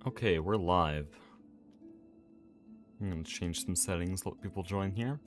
Okay, we're live. I'm gonna change some settings, let people join here.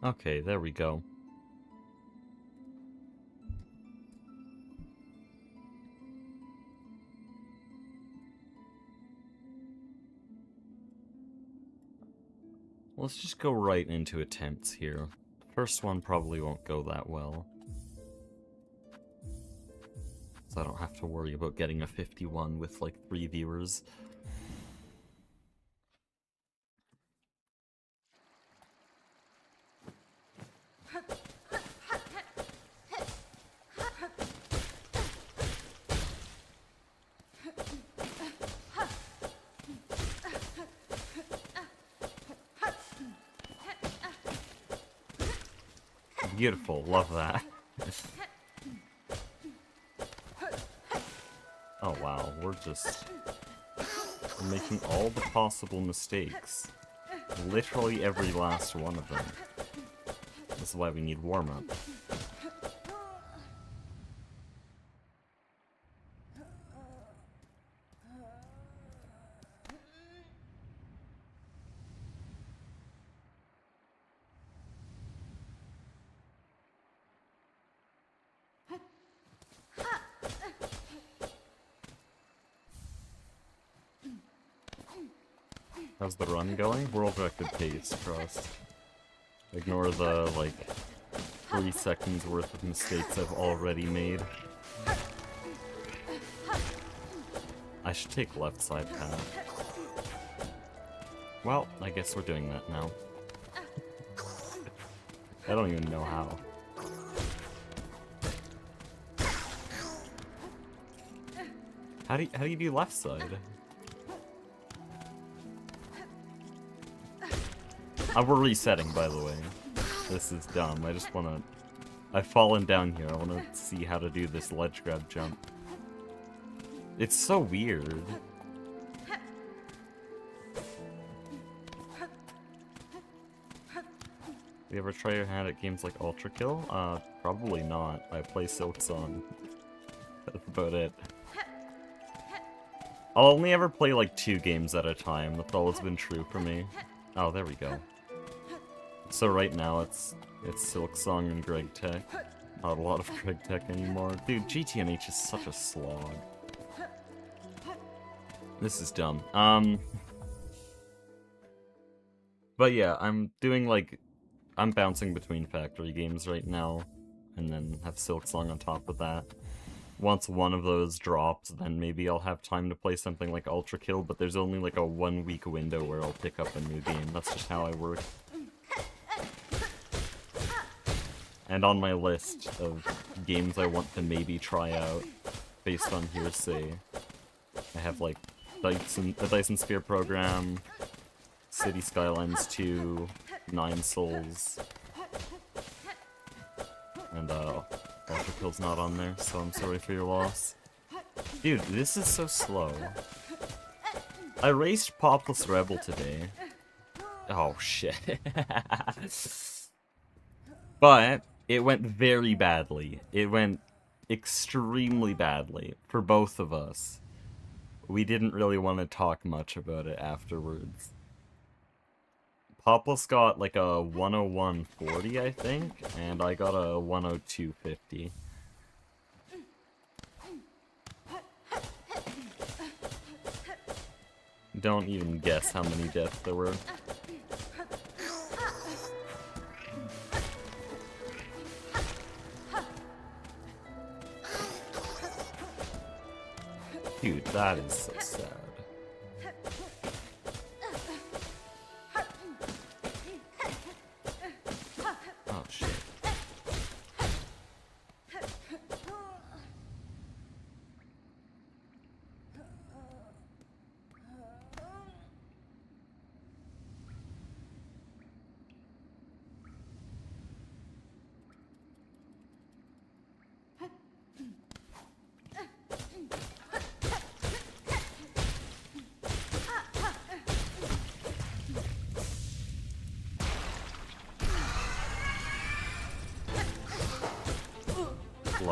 Okay, there we go. Let's just go right into attempts here. First one probably won't go that well. So I don't have to worry about getting a 51 with like 3 viewers. Beautiful, love that. Oh wow, we're making all the possible mistakes. Literally every last one of them. This is why we need warm-up. How's the run going? World record pace, trust. Ignore the, like, 3 seconds worth of mistakes I've already made. I should take left side path. Well, I guess we're doing that now. I don't even know how. How do you do left side? We're resetting, by the way. This is dumb. I just wanna... I've fallen down here. I wanna see how to do this ledge grab jump. It's so weird. You ever try your hand at games like Ultra Kill? Probably not. I play Silksong. That's about it. I'll only ever play like 2 games at a time. That's always been true for me. Oh, there we go. So right now it's Silksong and Greg Tech. Not a lot of Greg Tech anymore. Dude, GT&H is such a slog. This is dumb. But yeah, I'm doing like... I'm bouncing between factory games right now. And then have Silksong on top of that. Once one of those drops, then maybe I'll have time to play something like Ultra Kill, but there's only like a 1-week window where I'll pick up a new game. That's just how I work. And on my list of games I want to maybe try out, based on hearsay, I have like the Dyson Sphere program, City Skylines 2, 9 Souls, and Ultra Kill's not on there, so I'm sorry for your loss. Dude, this is so slow. I raced Popless Rebel today. Oh shit. But it went very badly. It went extremely badly for both of us. We didn't really want to talk much about it afterwards. Popless got like a 101.40, I think, and I got a 102.50. Don't even guess how many deaths there were. Dude, that is so sad.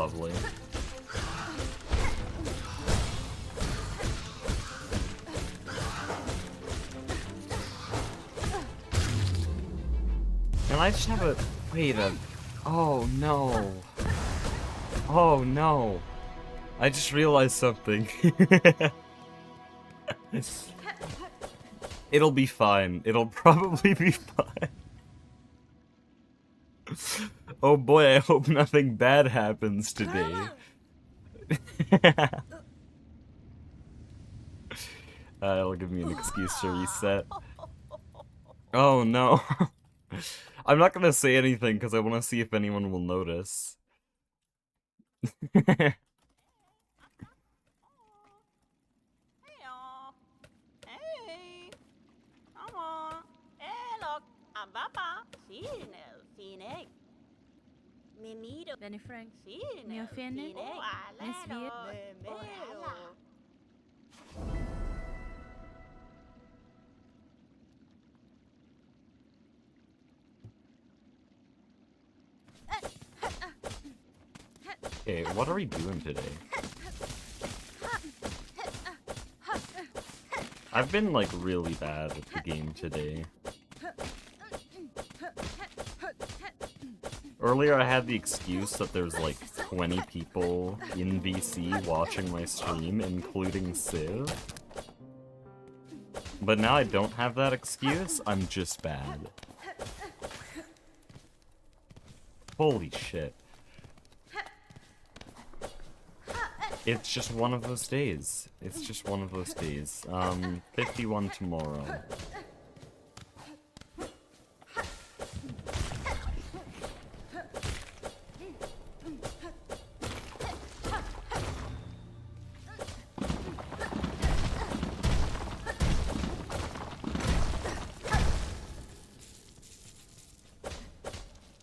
lovely. And I just have a... Wait a... Oh no. Oh no. I just realized something. It'll be fine. It'll probably be fine. Oh boy, I hope nothing bad happens today. It'll give me an excuse to reset. Oh no. I'm not gonna say anything because I want to see if anyone will notice. Ben är Frank. Ni har finne? Ni svet? Okay, what are we doing today? I've been, like, really bad at the game today. Earlier I had the excuse that there's, like, 20 people in VC watching my stream, including Civ. But now I don't have that excuse, I'm just bad. Holy shit. It's just one of those days. It's just one of those days. 51 tomorrow.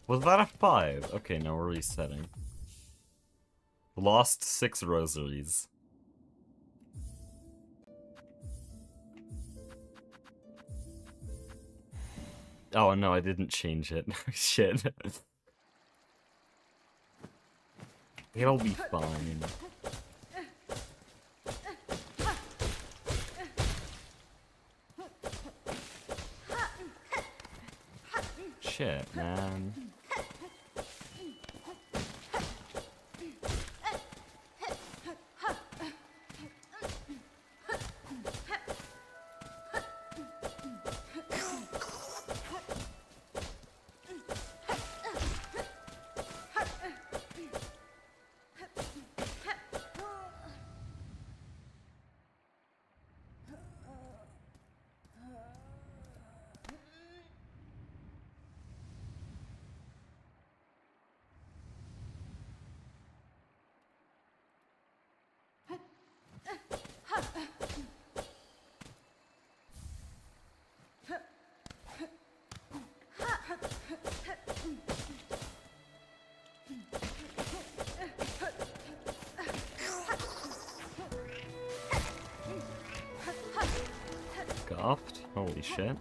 Was that a 5? Okay, now we're resetting. Lost 6 rosaries. Oh no, I didn't change it. Shit. It'll be fine. Shit, man. Scuffed? Holy shit.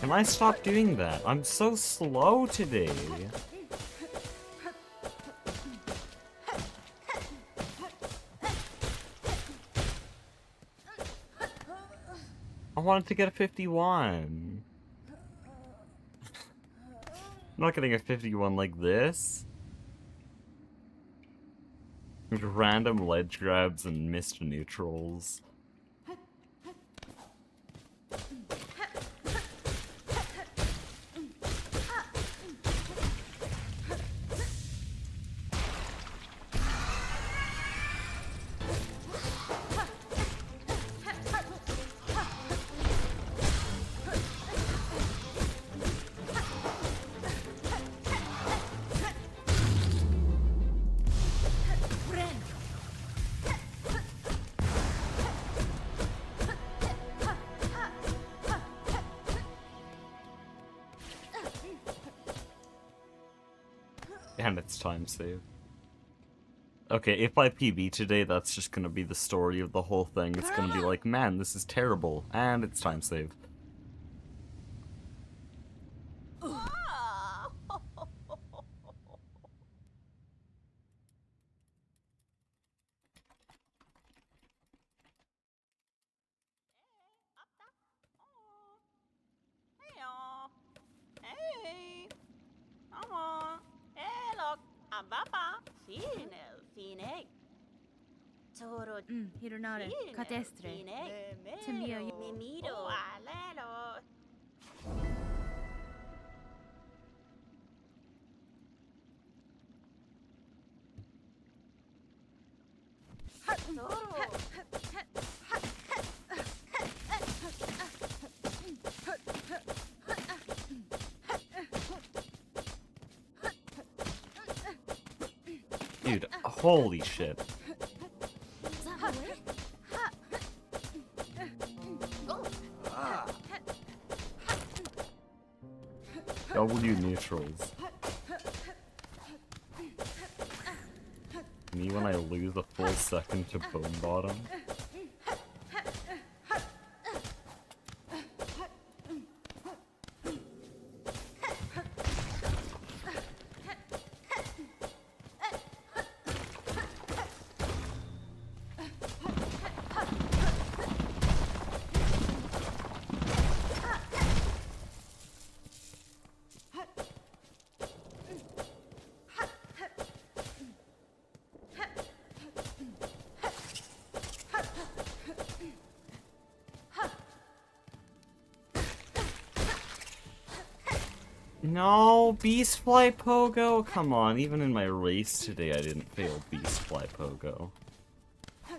Can I stop doing that? I'm so slow today. I wanted to get a 51. I'm not getting a 51 like this. With random ledge grabs and missed neutrals. And it's time save. Okay, if I PB today, that's just gonna be the story of the whole thing. It's gonna be like, man, this is terrible. And it's time save. Ababa. Sinel. Finek. Toro. Hironare. Catestre. Timio. Mimido. Alelo. Dude, holy shit. W neutrals. Me when I lose a full second to bone bottom. No, Beast Fly Pogo? Come on, even in my race today I didn't fail Beast Fly Pogo. How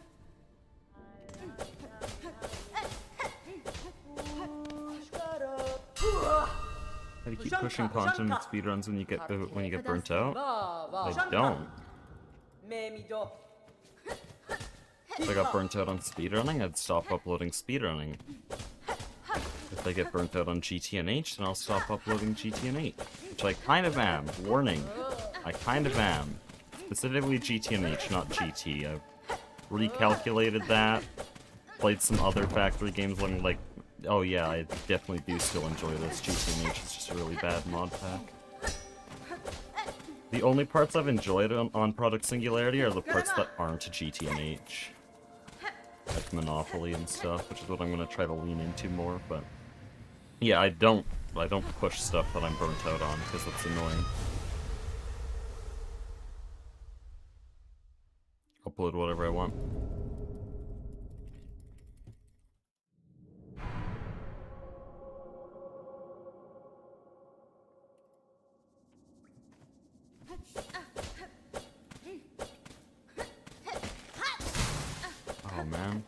do you keep pushing content with speedruns when you get burnt out? I don't. If I got burnt out on speedrunning, I'd stop uploading speedrunning. If I get burnt out on GT&H, then I'll stop uploading GT&H. Which I kind of am. Warning. I kind of am. Specifically GT&H, not GT. I've recalculated that. Played some other factory games, and like, oh yeah, I definitely do still enjoy this. GT&H is just a really bad mod pack. The only parts I've enjoyed on Product Singularity are the parts that aren't GT&H. Like Monopoly and stuff, which is what I'm gonna try to lean into more, but... Yeah, I don't push stuff that I'm burnt out on, because it's annoying. Upload whatever I want. Oh man.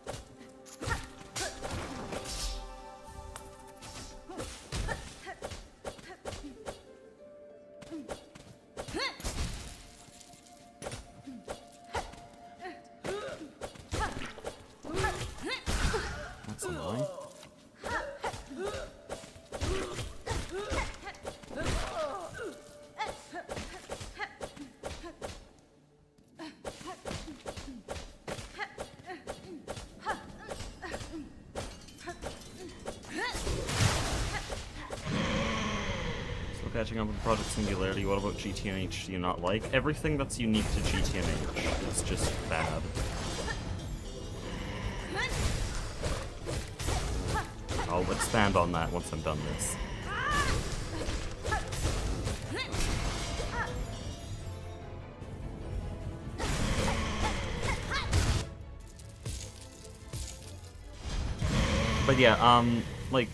That's annoying. Catching up with Project Singularity, what about GT&H do you not like? Everything that's unique to GT&H is just bad. I'll expand on that once I'm done this. But yeah, like,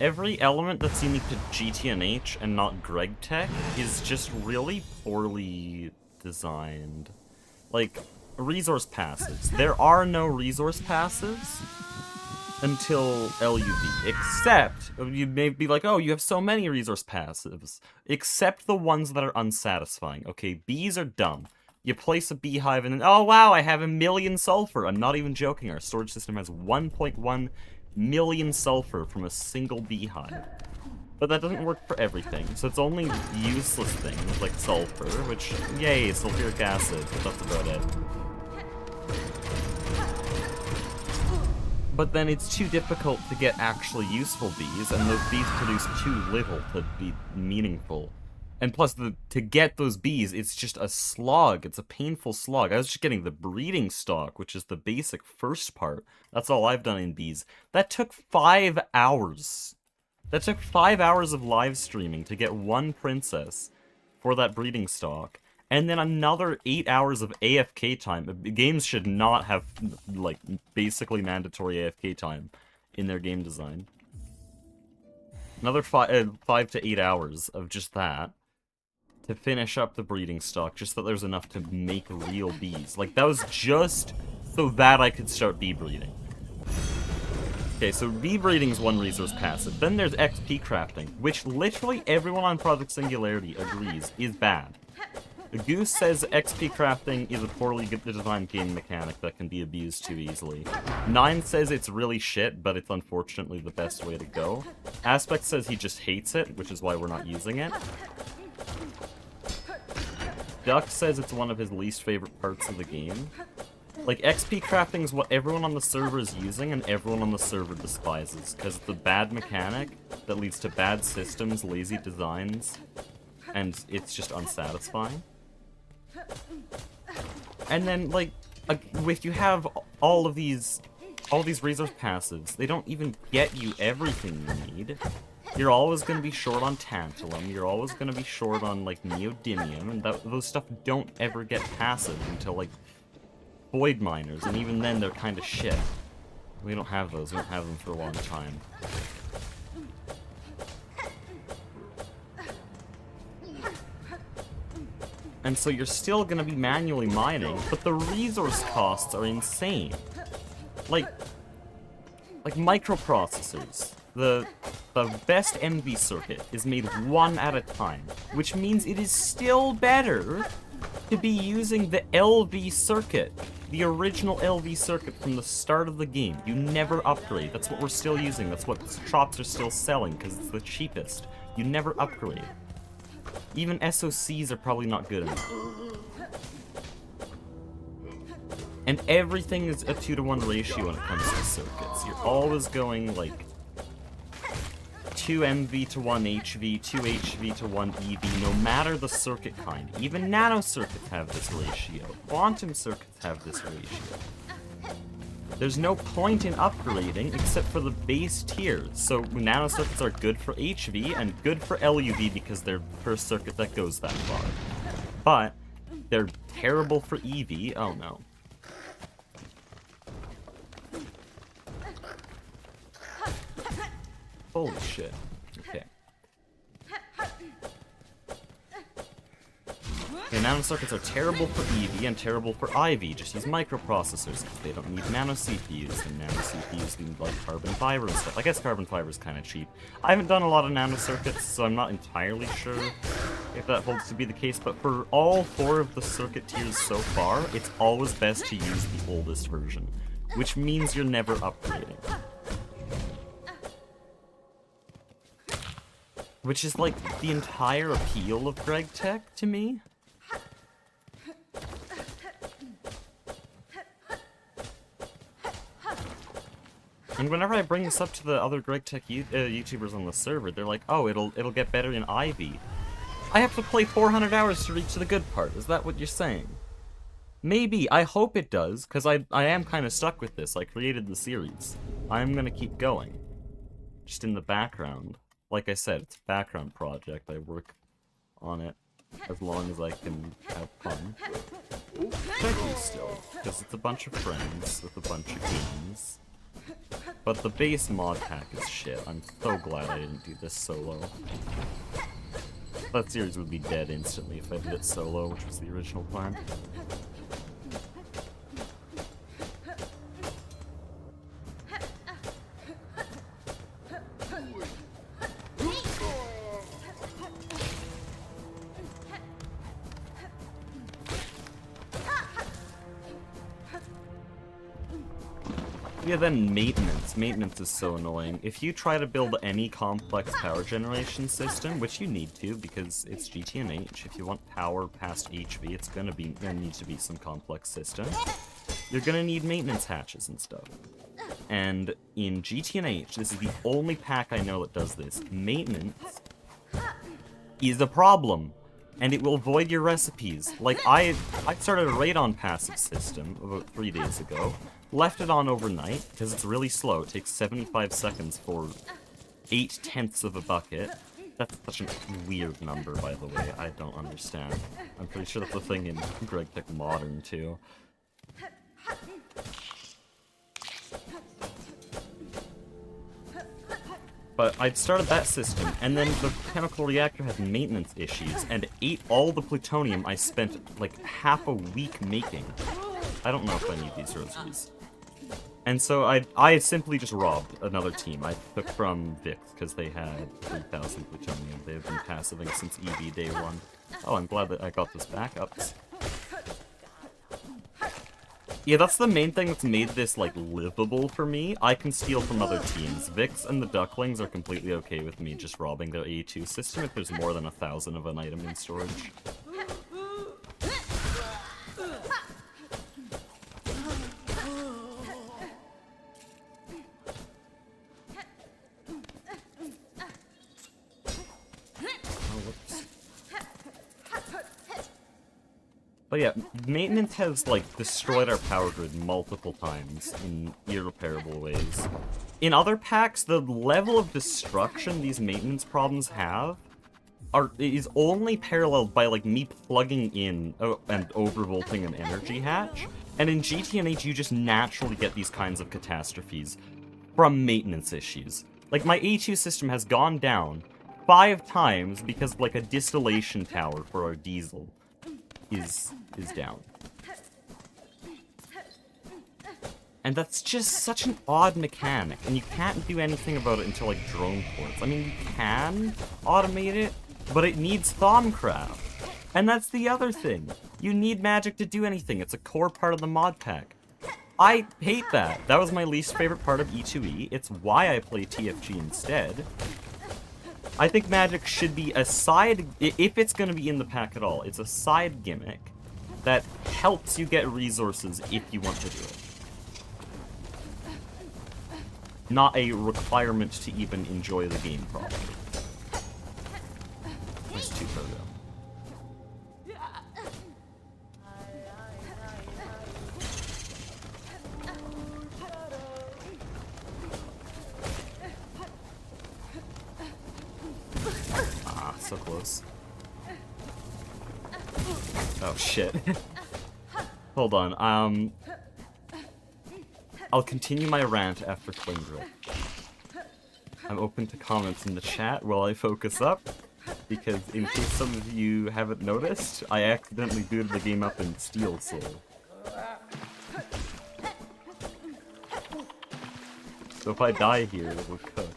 every element that's unique to GT&H and not Greg Tech is just really poorly designed. Like, resource passives. There are no resource passives until LUV, except, you may be like, oh, you have so many resource passives, except the ones that are unsatisfying. Okay, bees are dumb. You place a beehive and then, oh wow, I have 1 million sulfur. I'm not even joking, our storage system has 1.1 million sulfur from a single beehive. But that doesn't work for everything, so it's only useless things like sulfur, which, yay, sulfuric acid, but that's about it. But then it's too difficult to get actually useful bees, and those bees produce too little to be meaningful. And plus, to get those bees, it's just a slog. It's a painful slog. I was just getting the breeding stock, which is the basic first part. That's all I've done in bees. That took 5 hours. That took 5 hours of live streaming to get one princess for that breeding stock. and then another 8 hours of AFK time. Games should not have, like, basically mandatory AFK time in their game design. Another 5 to 8 hours of just that to finish up the breeding stock, just that there's enough to make real bees. Like, that was just so that I could start bee breeding. Okay, so bee breeding is one resource passive. Then there's XP crafting, which literally everyone on Project Singularity agrees is bad. Goose says XP crafting is a poorly designed game mechanic that can be abused too easily. Nine says it's really shit, but it's unfortunately the best way to go. Aspect says he just hates it, which is why we're not using it. Duck says it's one of his least favorite parts of the game. Like, XP crafting is what everyone on the server is using and everyone on the server despises, because it's a bad mechanic that leads to bad systems, lazy designs, and it's just unsatisfying. And then, like, if you have all these resource passives, they don't even get you everything you need. You're always going to be short on tantalum, you're always going to be short on, like, neodymium, and those stuff don't ever get passive until, like, void miners, and even then they're kind of shit. We don't have those, we don't have them for a long time. And so you're still gonna be manually mining, but the resource costs are insane. Like microprocessors. The best MV circuit is made one at a time, which means it is still better to be using the LV circuit. The original LV circuit from the start of the game. You never upgrade. That's what we're still using. That's what shops are still selling, because it's the cheapest. You never upgrade. Even SOCs are probably not good enough. And everything is a 2-to-1 ratio when it comes to circuits. You're always going, like, 2 MV to 1 HV, 2 HV to 1 EV, no matter the circuit kind. Even nano circuits have this ratio. Quantum circuits have this ratio. There's no point in upgrading except for the base tiers. So nano circuits are good for HV and good for LUV because they're the first circuit that goes that far. But they're terrible for EV. Oh no. Holy shit. Okay. Okay, nano circuits are terrible for EV and terrible for IV. Just use microprocessors because they don't need nano CPUs, and nano CPUs need like carbon fiber and stuff. I guess carbon fiber is kind of cheap. I haven't done a lot of nano circuits, so I'm not entirely sure if that holds to be the case, but for all 4 of the circuit tiers so far, it's always best to use the oldest version, which means you're never upgrading. Which is like the entire appeal of Greg Tech to me. And whenever I bring this up to the other Greg Tech YouTubers on the server, they're like, oh, it'll get better in IV. I have to play 400 hours to reach the good part. Is that what you're saying? Maybe. I hope it does, because I am kind of stuck with this. I created the series. I'm gonna keep going. Just in the background. Like I said, it's a background project. I work on it as long as I can have fun. I do still, because it's a bunch of friends with a bunch of games. But the base mod pack is shit. I'm so glad I didn't do this solo. That series would be dead instantly if I did it solo, which was the original plan. Yeah, then maintenance. Maintenance is so annoying. If you try to build any complex power generation system, which you need to because it's GT&H, if you want power past HV, there needs to be some complex system. You're gonna need maintenance hatches and stuff. And in GT&H, this is the only pack I know that does this. Maintenance is a problem. And it will void your recipes. Like, I started a Radon passive system about 3 days ago. Left it on overnight, because it's really slow. It takes 75 seconds for 8/10 of a bucket. That's such a weird number, by the way. I don't understand. I'm pretty sure that's a thing in Greg Tech Modern, too. But I'd started that system, and then the chemical reactor had maintenance issues, and ate all the plutonium I spent, like, half a week making. I don't know if I need these rosaries. And so I simply just robbed another team. I took from Vix, because they had 3,000 plutonium. They've been passiving since EV day 1. Oh, I'm glad that I got this backups. Yeah, that's the main thing that's made this, like, livable for me. I can steal from other teams. Vix and the Ducklings are completely okay with me just robbing their A2 system if there's more than 1,000 of an item in storage. But yeah, maintenance has, like, destroyed our power grid multiple times in irreparable ways. In other packs, the level of destruction these maintenance problems have is only paralleled by, like, me plugging in and overvolting an energy hatch. And in GT&H, you just naturally get these kinds of catastrophes from maintenance issues. Like, my A2 system has gone down 5 times because, like, a distillation tower for our diesel is down. And that's just such an odd mechanic, and you can't do anything about it until, like, drone ports. I mean, you can automate it, but it needs Thaumcraft. And that's the other thing. You need magic to do anything. It's a core part of the mod pack. I hate that. That was my least favorite part of E2E. It's why I play TFG instead. I think magic should be a side, if it's going to be in the pack at all, it's a side gimmick that helps you get resources if you want to do it. Not a requirement to even enjoy the game properly. There's 2 Virgo. So close. Oh shit. Hold on, I'll continue my rant after Klingdrill. I'm open to comments in the chat while I focus up, because in case some of you haven't noticed, I accidentally booted the game up in Steel Soul. So if I die here, it will cook.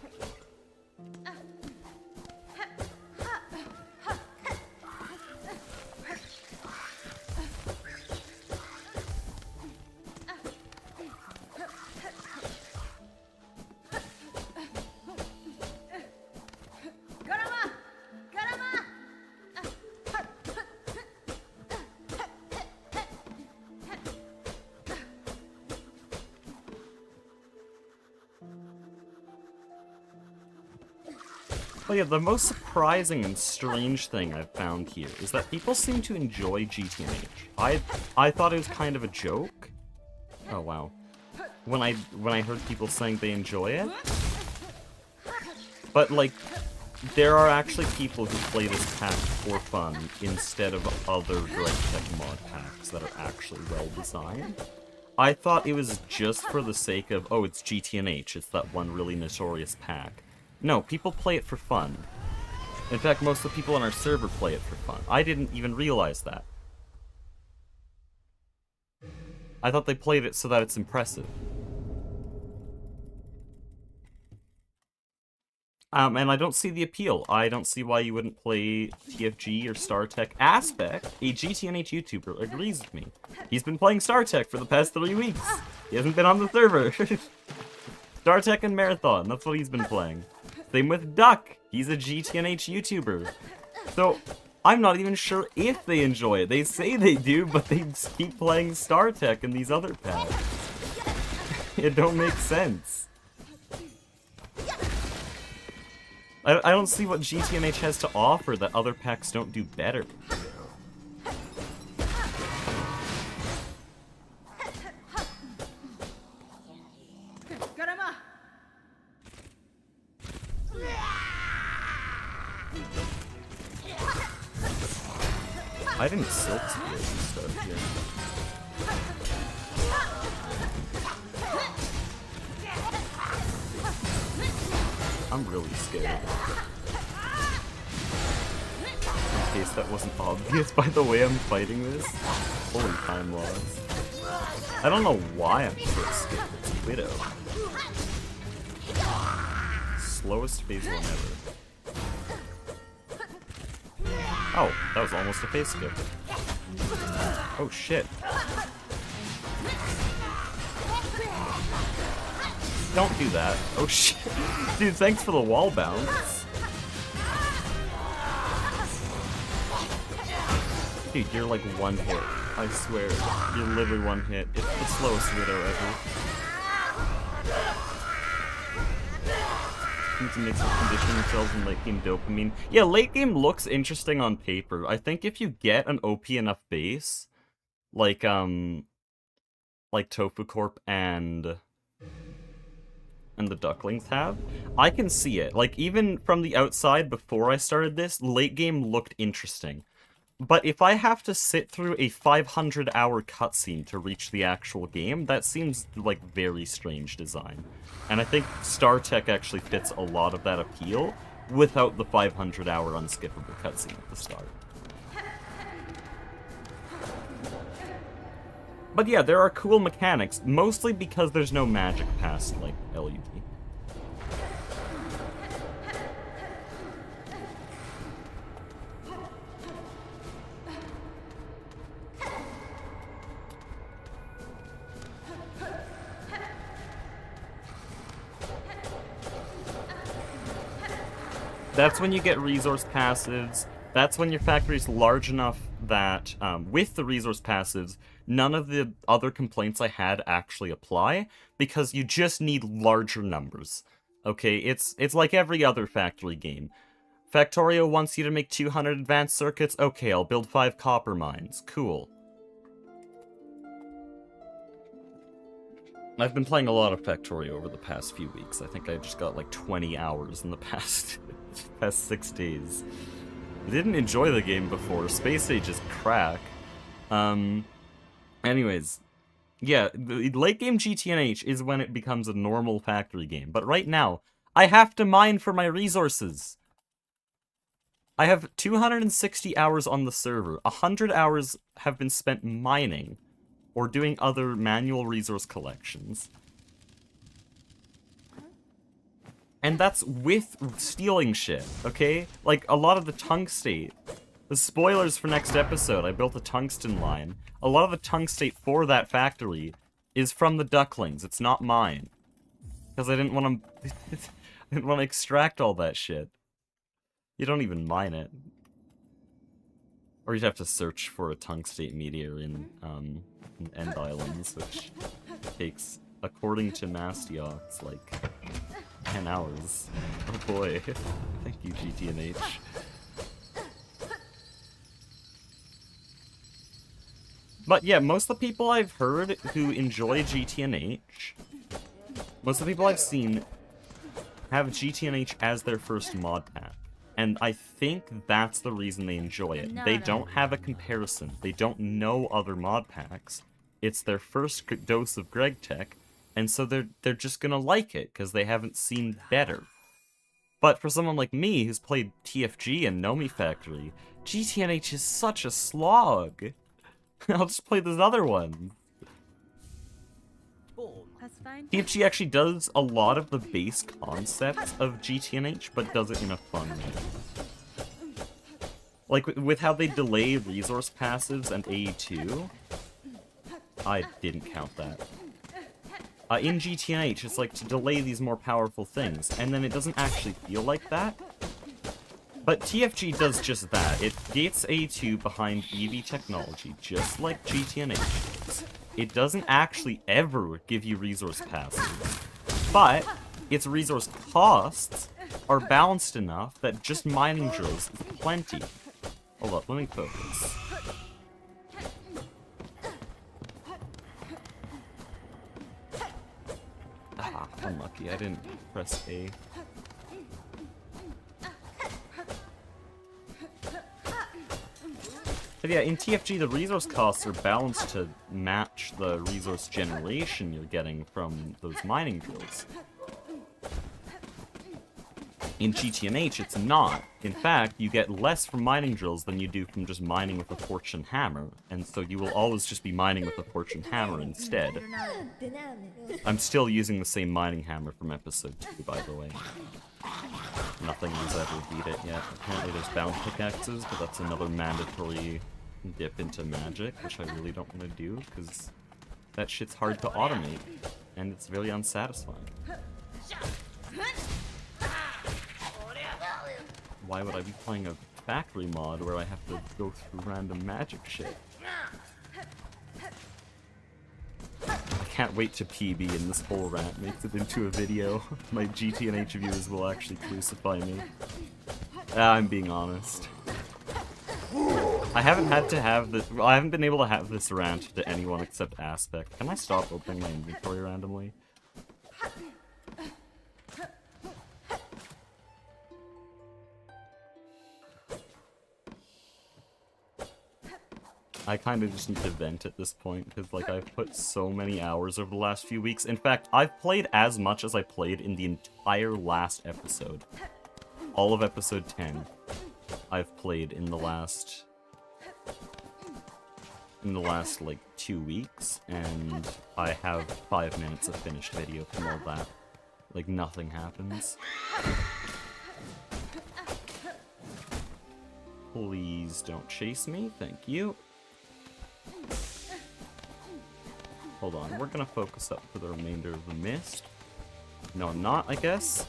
But yeah, the most surprising and strange thing I've found here is that people seem to enjoy GT&H. I thought it was kind of a joke. Oh wow. When I heard people saying they enjoy it. But like, there are actually people who play this pack for fun instead of other Greg Tech mod packs that are actually well designed. I thought it was just for the sake of, oh, it's GT&H, it's that one really notorious pack. No, people play it for fun. In fact, most of the people on our server play it for fun. I didn't even realize that. I thought they played it so that it's impressive. And I don't see the appeal. I don't see why you wouldn't play TFG or StarTech. Aspect, a GT&H YouTuber, agrees with me. He's been playing StarTech for the past 3 weeks. He hasn't been on the server. StarTech and Marathon, that's what he's been playing. Same with Duck. He's a GT&H YouTuber. So, I'm not even sure if they enjoy it. They say they do, but they just keep playing StarTech and these other packs. It don't make sense. I don't see what GT&H has to offer that other packs don't do better. I didn't silk spear and stuff here. I'm really scared. In case that wasn't obvious by the way I'm fighting this. Holy time loss. I don't know why I'm so scared. It's Widow. Slowest phase one ever. Oh, that was almost a phase skip. Oh shit. Don't do that. Oh shit. Dude, thanks for the wall bounce. Dude, you're like one hit. I swear. You're literally one hit. It's the slowest Widow ever. Need to make some conditioning cells in late game dopamine. Yeah, late game looks interesting on paper. I think if you get an OP enough base, like Tofu Corp and the Ducklings have, I can see it. Like, even from the outside before I started this, late game looked interesting. But if I have to sit through a 500-hour cutscene to reach the actual game, that seems like very strange design. And I think StarTech actually fits a lot of that appeal without the 500-hour unskippable cutscene at the start. But yeah, there are cool mechanics, mostly because there's no magic past, like, LUT. That's when you get resource passives. That's when your factory's large enough that, with the resource passives, none of the other complaints I had actually apply, because you just need larger numbers. Okay, it's like every other factory game. Factorio wants you to make 200 advanced circuits. Okay, I'll build 5 copper mines. Cool. I've been playing a lot of Factorio over the past few weeks. I think I just got like 20 hours in the past 6 days. I didn't enjoy the game before. Space Age is crack. Anyways, yeah, the late game GT&H is when it becomes a normal factory game. But right now, I have to mine for my resources. I have 260 hours on the server. 100 hours have been spent mining or doing other manual resource collections. And that's with stealing shit, okay? Like, a lot of the tungstate. The spoilers for next episode, I built a tungsten line. A lot of the tungstate for that factory is from the Ducklings. It's not mine. Because I didn't want to... I didn't want to extract all that shit. You don't even mine it. Or you'd have to search for a tungstate meteor in End Islands, which takes, according to Mastiox, like 10 hours. Oh boy. Thank you, GT&H. But yeah, most of the people I've heard who enjoy GT&H, most of the people I've seen have GT&H as their first mod pack. And I think that's the reason they enjoy it. They don't have a comparison. They don't know other mod packs. It's their first dose of Greg Tech, and so they're just gonna like it, because they haven't seen better. But for someone like me, who's played TFG and Nomi Factory, GT&H is such a slog. I'll just play this other one. TFG actually does a lot of the base concepts of GT&H, but does it in a fun way. Like, with how they delay resource passives and AE2, I didn't count that. In GT&H, it's like to delay these more powerful things, and then it doesn't actually feel like that. But TFG does just that. It gates AE2 behind EV technology, just like GT&H does. It doesn't actually ever give you resource passes, but its resource costs are balanced enough that just mining drills is plenty. Hold up, let me focus. Ah, unlucky, I didn't press A. But yeah, in TFG, the resource costs are balanced to match the resource generation you're getting from those mining drills. In GT&H, it's not. In fact, you get less from mining drills than you do from just mining with a fortune hammer, and so you will always just be mining with a fortune hammer instead. I'm still using the same mining hammer from episode 2, by the way. Nothing has ever beat it yet. Apparently there's bound pickaxes, but that's another mandatory dip into magic, which I really don't want to do, because that shit's hard to automate, and it's very unsatisfying. Why would I be playing a factory mod where I have to go through random magic shit? I can't wait to PB and this whole rant makes it into a video. My GT&H viewers will actually crucify me. I'm being honest. I haven't had to have this. Well, I haven't been able to have this rant to anyone except Aspect. Can I stop opening my inventory randomly? I kind of just need to vent at this point, because, like, I've put so many hours over the last few weeks. In fact, I've played as much as I played in the entire last episode. All of episode 10, I've played in the last, like, 2 weeks, and I have 5 minutes of finished video from all that. Like, nothing happens. Please don't chase me, thank you. Hold on, we're gonna focus up for the remainder of the mist. No, I'm not, I guess.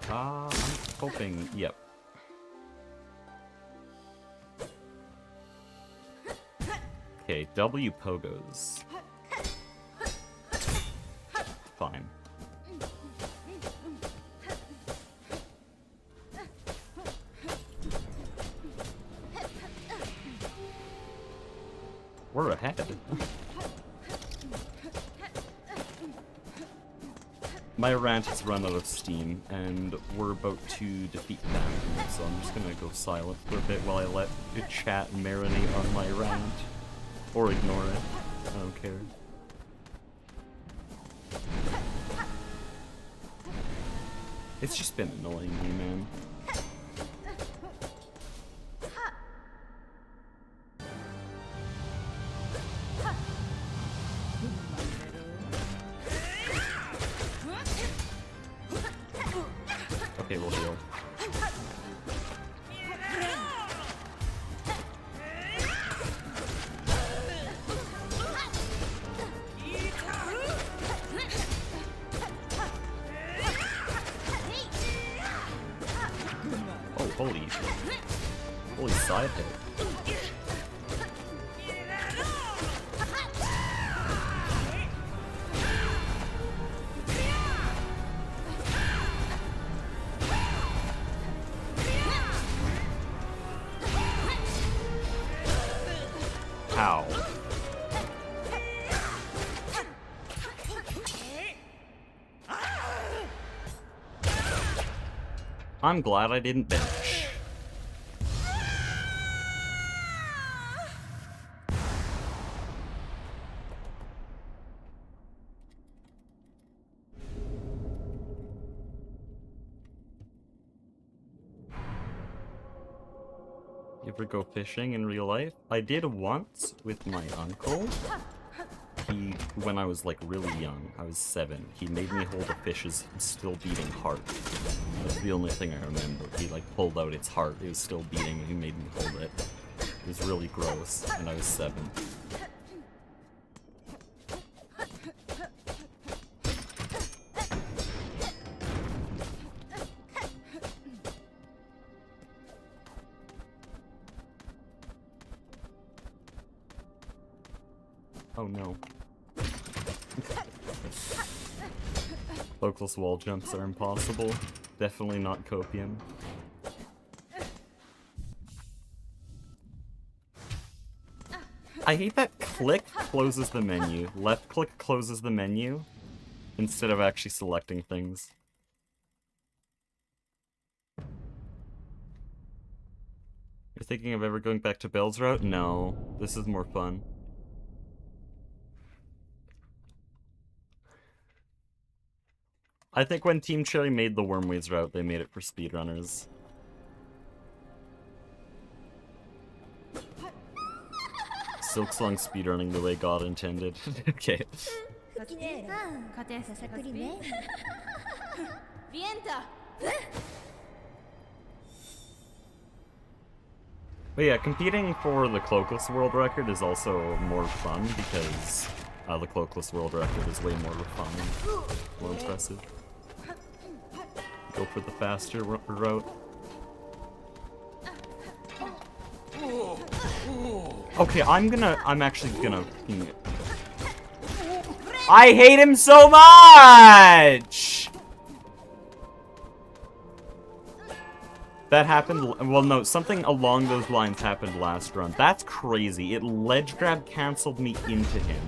I'm hoping, yep. Okay, W pogos. Fine. We're ahead. My rant has run out of steam, and we're about to defeat them, so I'm just gonna go silent for a bit while I let the chat marinate on my rant. Or ignore it. I don't care. It's just been annoying me, man. Okay, we'll heal. Oh, holy side hit. How? I'm glad I didn't bench. You ever go fishing in real life? I did once with my uncle. When I was like really young, I was 7, he made me hold a fish's still beating heart. That's the only thing I remember. He like pulled out its heart, it was still beating, and he made me hold it. It was really gross, and I was 7. Oh no. Local's wall jumps are impossible. Definitely not copium. I hate that click closes the menu. Left click closes the menu instead of actually selecting things. Ever thinking of ever going back to Bell's route? No. This is more fun. I think when Team Cherry made the Wormways route, they made it for speedrunners. Silksong speedrunning the way God intended. Okay. But yeah, competing for the Cloakless World Record is also more fun because the Cloakless World Record is way more refined, more impressive. Go for the faster route. Okay, I'm actually gonna... I hate him so much! That happened, well no, something along those lines happened last run. That's crazy. It ledge grab canceled me into him.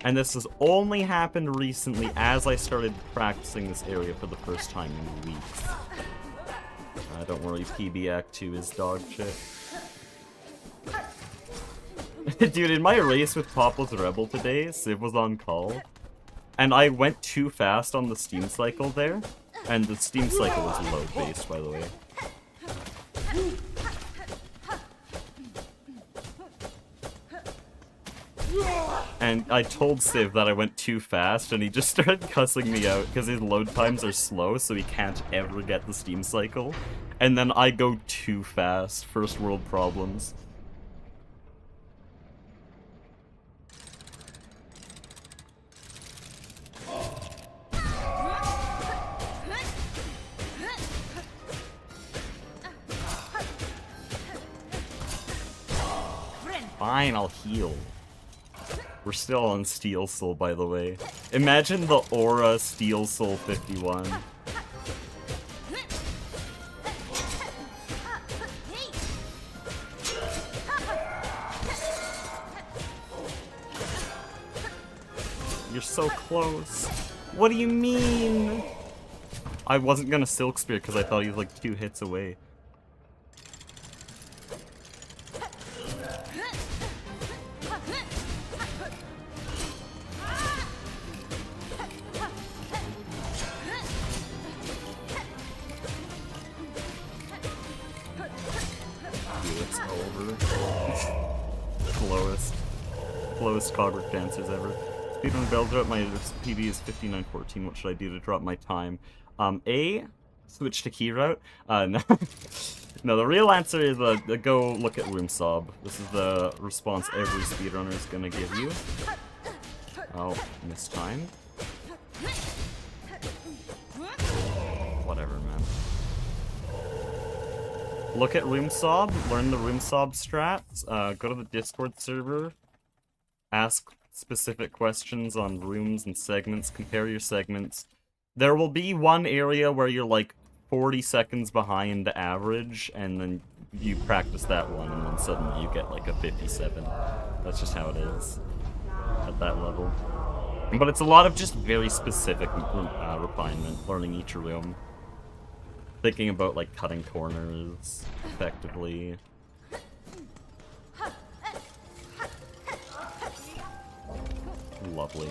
And this has only happened recently as I started practicing this area for the first time in weeks. Don't worry, PB Act 2 is dog shit. Dude, in my race with Popless Rebel today, Civ was on call. And I went too fast on the Steam Cycle there. And the Steam Cycle was load-based, by the way. And I told Civ that I went too fast, and he just started cussing me out because his load times are slow, so he can't ever get the Steam Cycle. And then I go too fast. First world problems. Fine, I'll heal. We're still on Steel Soul, by the way. Imagine the Aura Steel Soul 51. You're so close. What do you mean? I wasn't gonna Silk Spear because I thought he was like 2 hits away. Lowest Cogwork dancers ever. Speedrun Bell's route, my PB is 59:14. What should I do to drop my time? A, switch to key route. No. No, the real answer is go look at Room Sob. This is the response every speedrunner is gonna give you. Oh, missed time. Whatever, man. Look at Room Sob, learn the Room Sob strats, go to the Discord server, ask specific questions on rooms and segments, compare your segments. There will be one area where you're like 40 seconds behind average, and then you practice that one, and then suddenly you get like a 57. That's just how it is at that level. But it's a lot of just very specific refinement, learning each room. Thinking about like cutting corners effectively. Lovely.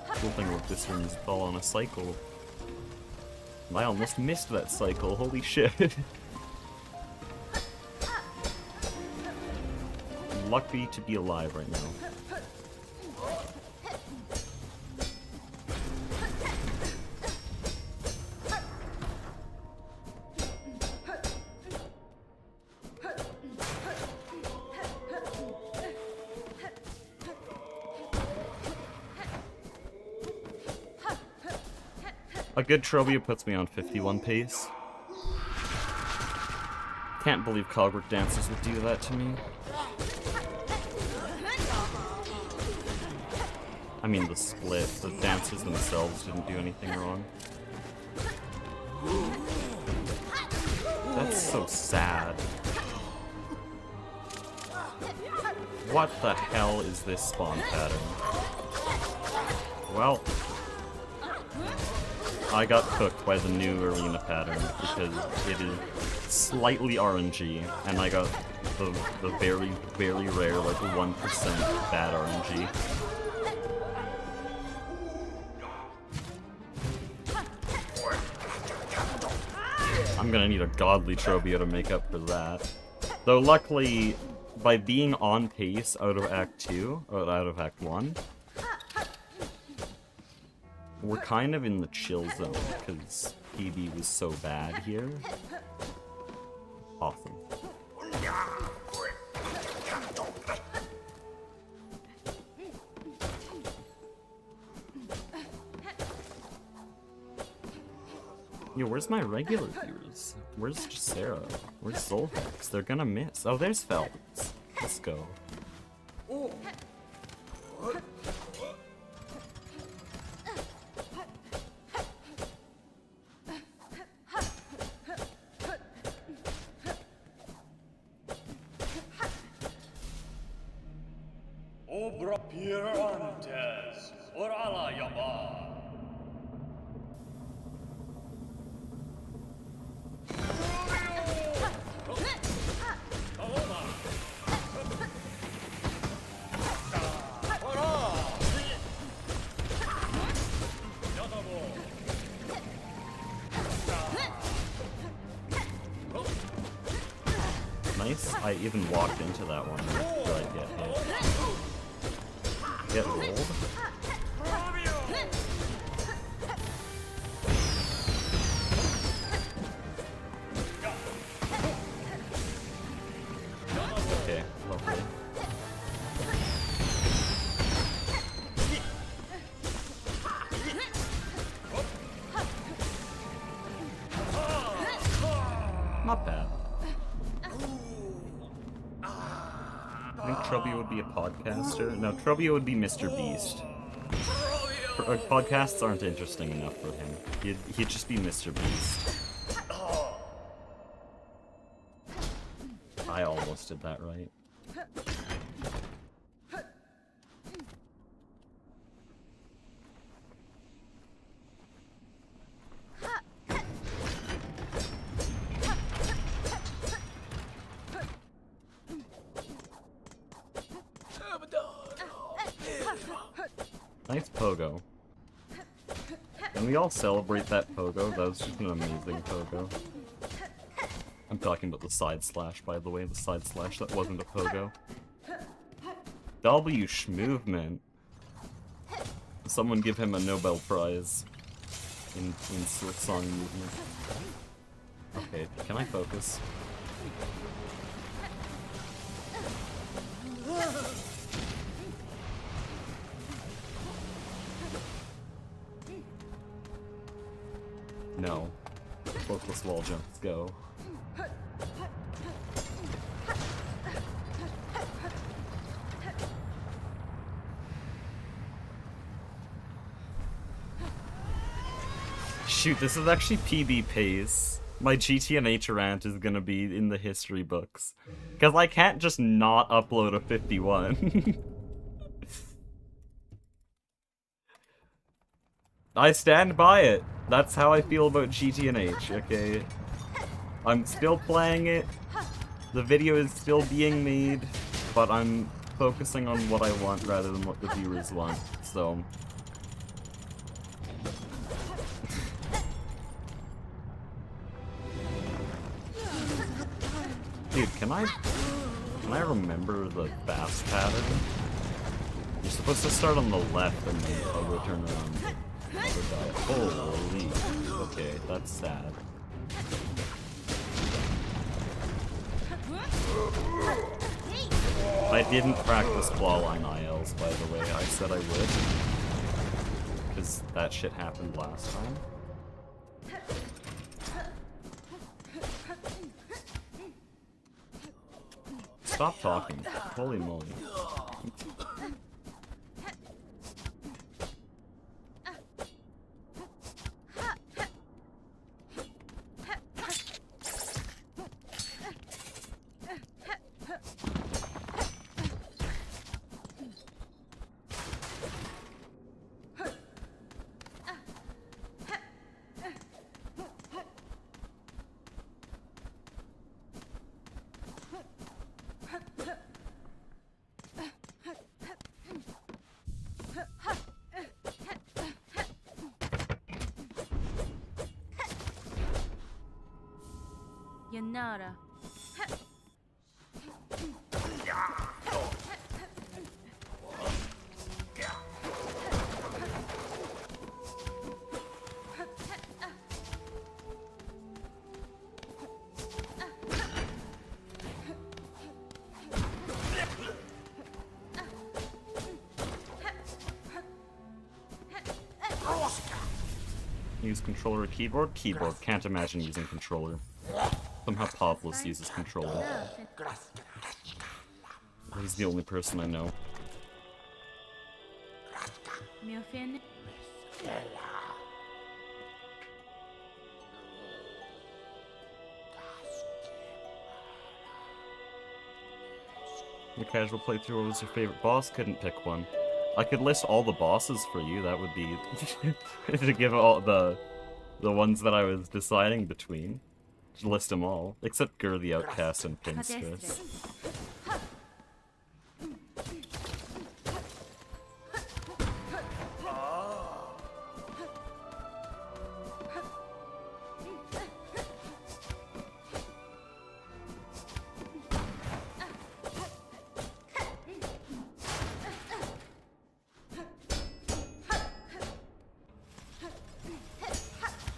Cool thing about this room is it's all on a cycle. I almost missed that cycle, holy shit. Lucky to be alive right now. A good Trobia puts me on 51 pace. Can't believe Cogwork dancers would do that to me. I mean the split, the dancers themselves didn't do anything wrong. That's so sad. What the hell is this spawn pattern? Well... I got cooked by the new arena pattern because it is slightly RNG, and I got the very, very rare, like 1% bad RNG. I'm gonna need a godly Trobio to make up for that. Though luckily, by being on pace out of Act 2, or out of Act 1, we're kind of in the chill zone, because PB was so bad here. Awesome. Yo, where's my regular viewers? Where's Sarah? Where's Solhex? They're gonna miss. Oh, there's Feltz. Let's go. Obra Pier antes, orala yama. Nice. I even walked into that one before I get hit. Get rolled? Okay, lovely. Not bad. I think Trobio would be a podcaster. No, Trobio would be Mr. Beast. Podcasts aren't interesting enough for him. He'd just be Mr. Beast. I almost did that right. Nice pogo. Can we all celebrate that pogo? That was just an amazing pogo. I'm talking about the side slash, by the way, the side slash that wasn't a pogo. W Schmovement. Someone give him a Nobel Prize in Silksong movement. Okay, can I focus? No. Focus wall jumps, go. Shoot, this is actually PB pace. My GT&H rant is gonna be in the history books. Because I can't just not upload a 51. I stand by it. That's how I feel about GT&H, okay? I'm still playing it. The video is still being made, but I'm focusing on what I want rather than what the viewers want, so... Dude, can I remember the fast pattern? You're supposed to start on the left and then I'll turn around the other guy. Holy, okay, that's sad. I didn't practice clawline ILs, by the way. I said I would. Because that shit happened last time. Stop talking. Holy moly. Nara. Use controller or keyboard? Keyboard. Can't imagine using controller. Somehow Pavlos uses controller. He's the only person I know. Your casual playthrough, what was your favorite boss? Couldn't pick one. I could list all the bosses for you, that would be to give all the ones that I was deciding between. Just list them all. Except Gur the Outcast and Pinstress.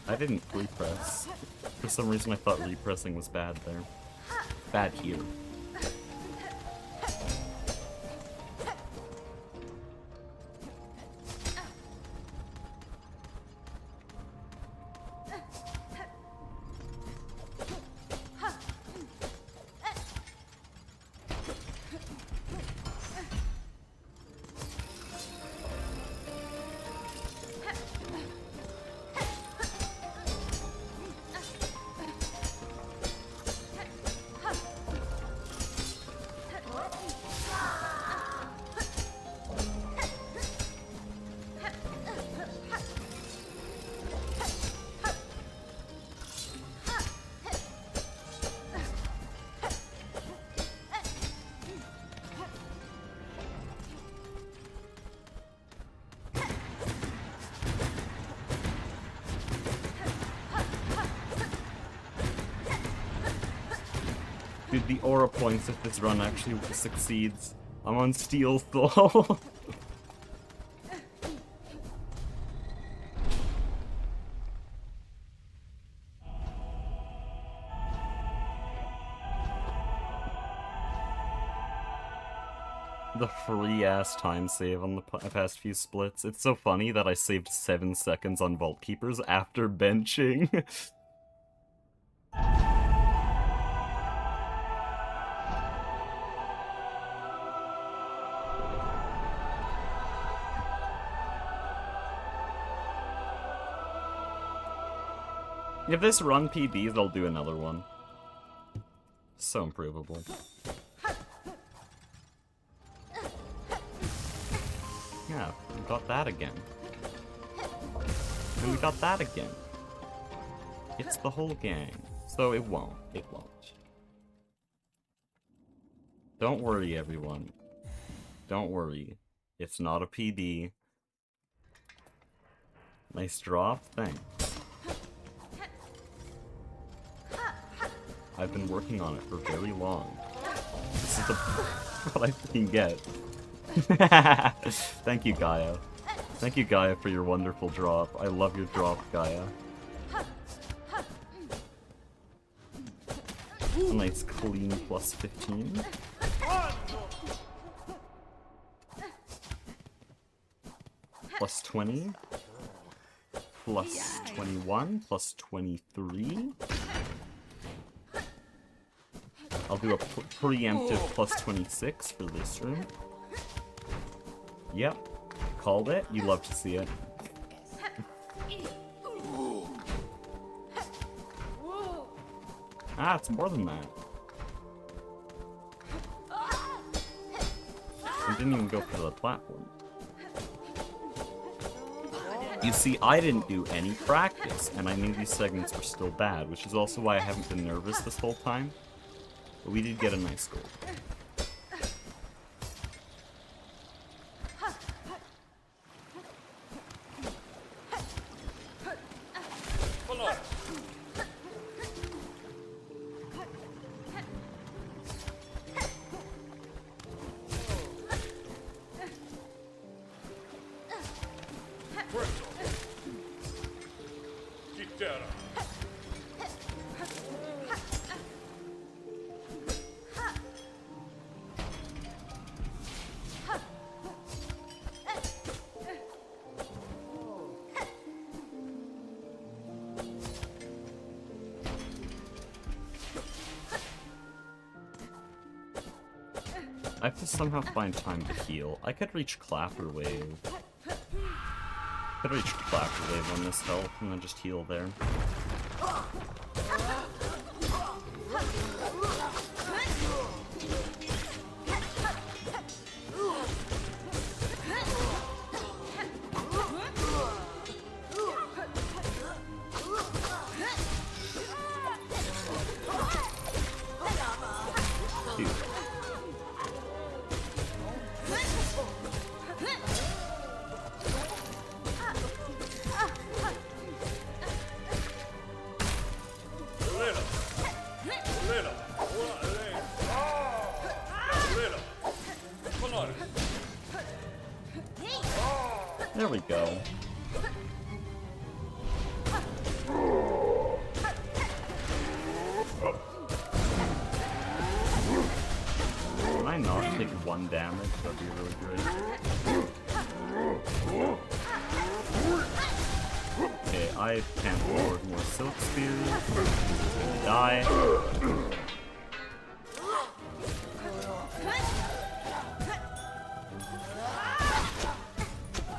I didn't repress. For some reason I thought repressing was bad there. Bad here. Dude, the aura points if this run actually succeeds. I'm on steel though. The free-ass time save on the past few splits. It's so funny that I saved 7 seconds on Vault Keepers after benching. If this run PBs, I'll do another one. So improvable. Yeah, we got that again. And we got that again. It's the whole gang. So it won't. It won't. Don't worry, everyone. Don't worry. It's not a PB. Nice drop. Thanks. I've been working on it for very long. This is the what I can get. Thank you, Gaia. Thank you, Gaia, for your wonderful drop. I love your drop, Gaia. A nice clean plus 15. Plus 20. Plus 21. Plus 23. I'll do a preemptive plus 26 for this room. Yep. Called it. You love to see it. Ah, it's more than that. I didn't even go for the platform. You see, I didn't do any practice, and I knew these segments were still bad, which is also why I haven't been nervous this whole time. But we did get a nice goal. I have to somehow find time to heal. I could reach Clapper Wave. Could reach Clapper Wave on this health and then just heal there. There we go. Can I not take 1 damage? That'd be really great. Okay, I can't afford more Silk Spears. He's gonna die.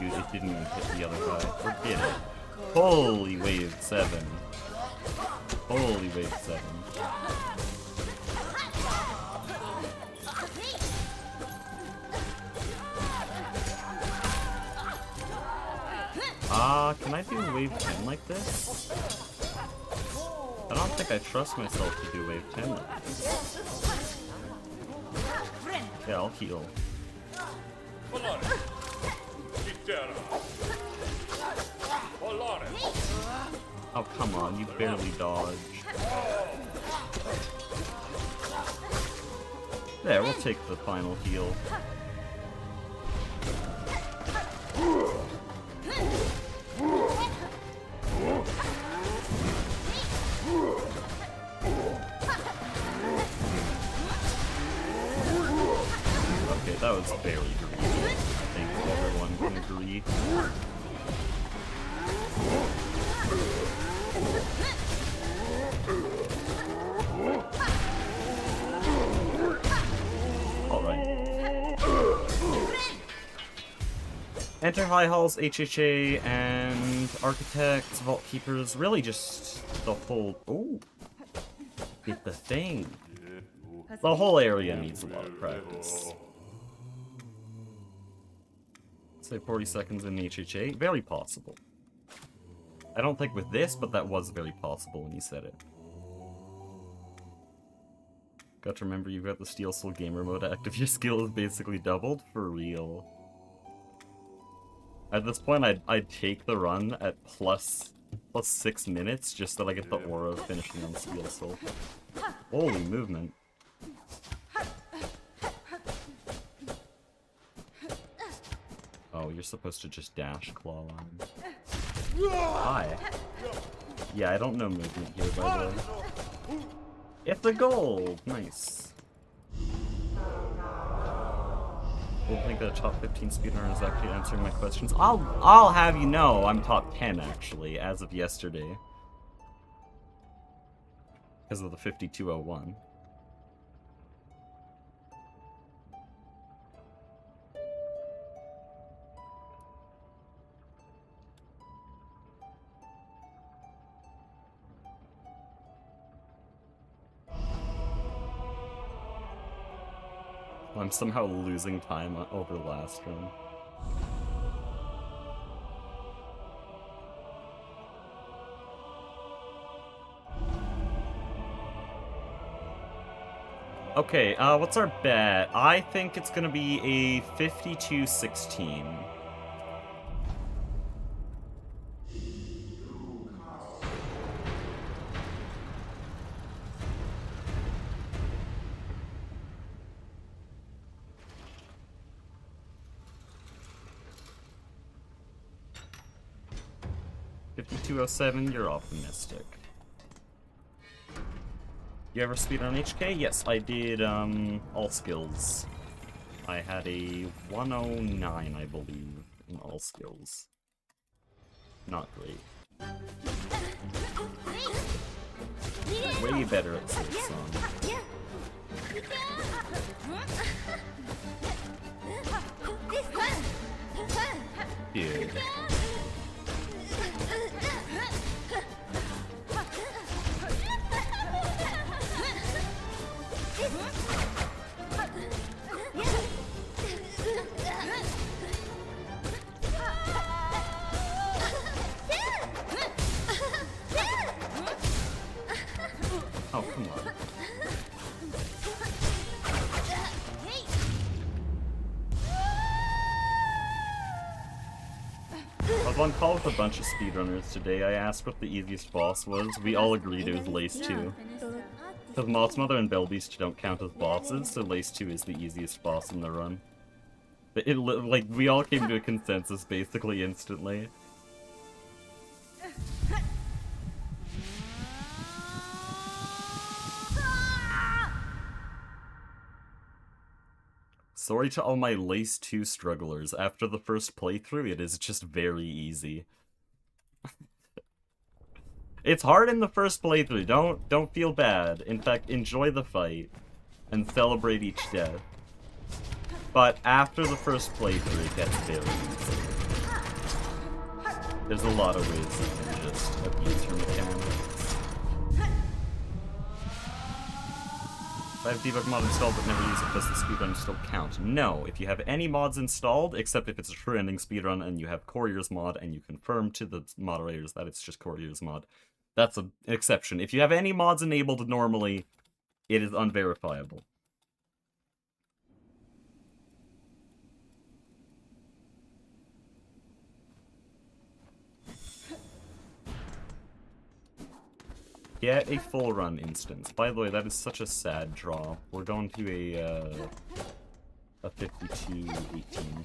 Dude, it didn't even hit the other guy. Forget it. Holy wave 7. Holy wave 7. Can I do wave 10 like this? I don't think I trust myself to do wave 10 like this. Yeah, I'll heal. Oh, come on, you barely dodged. There, we'll take the final heal. Okay, that was very greedy. I think everyone can agree. Alright. Enter High Halls, HHA, and Architects, Vault Keepers, really just the whole... Ooh! Get the thing! The whole area needs a lot of practice. Say 40 seconds in HHA, very possible. I don't think with this, but that was very possible when you said it. Got to remember you've got the Steel Soul Gamer mode active, your skill is basically doubled, for real. At this point, I'd take the run at plus 6 minutes just so that I get the aura of finishing on Steel Soul. Holy movement. Oh, you're supposed to just dash claw line. Hi. Yeah, I don't know movement here, by the way. It's the gold! Nice. We'll think that a top 15 speedrunner is actually answering my questions. I'll have you know I'm top 10 actually, as of yesterday. Because of the 5201. I'm somehow losing time over the last run. Okay, what's our bet? I think it's gonna be a 52-16. You're optimistic. You ever speedrun HK? Yes, I did, all skills. I had a 109, I believe, in all skills. Not great. Way better at Silksong. Oh, come on. I was on call with a bunch of speedrunners today. I asked what the easiest boss was. We all agreed it was Lace 2. Because Moss Mother and Bellbeast don't count as bosses, so Lace 2 is the easiest boss in the run. But like, we all came to a consensus basically instantly. Sorry to all my Lace 2 strugglers. After the first playthrough, it is just very easy. It's hard in the first playthrough. Don't feel bad. In fact, enjoy the fight and celebrate each death. But after the first playthrough, it gets very easy. There's a lot of ways you can just abuse your mechanics. If I have debug mod installed but never use it, does the speedrun still count? No, if you have any mods installed, except if it's a true ending speedrun and you have Courier's mod and you confirm to the moderators that it's just Courier's mod, that's an exception. If you have any mods enabled normally, it is unverifiable. Get a full run instance. By the way, that is such a sad draw. We're going to a 52-18.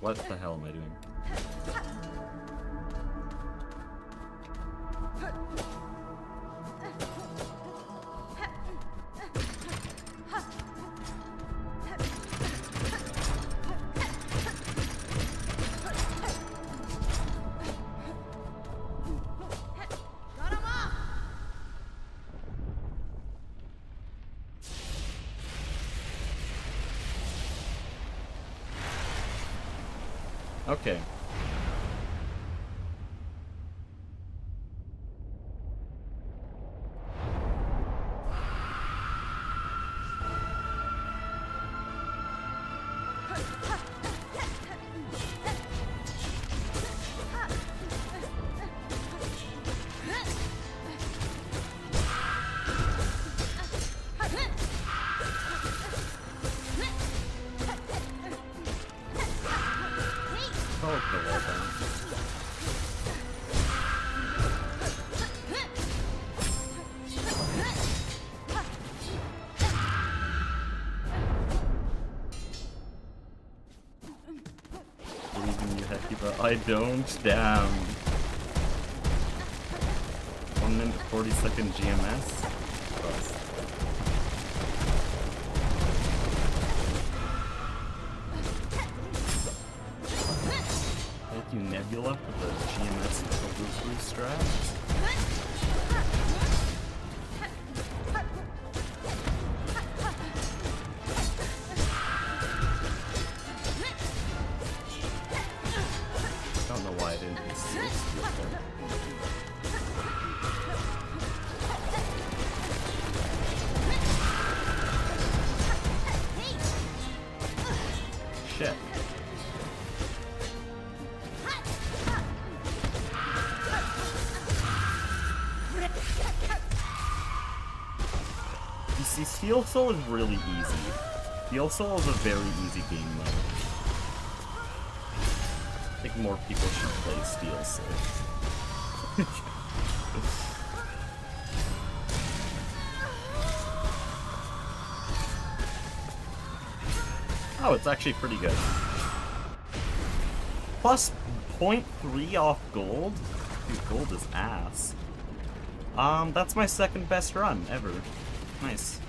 What the hell am I doing? Okay. I don't down. 1 minute 40-second GMS. Trust. Thank you, Nebula, for the GMS and strats. Steel Soul is really easy. Steel Soul is a very easy game mode. I think more people should play Steel Soul. Oh, it's actually pretty good. Plus 0.3 off gold? Dude, gold is ass. That's my second best run ever. Nice.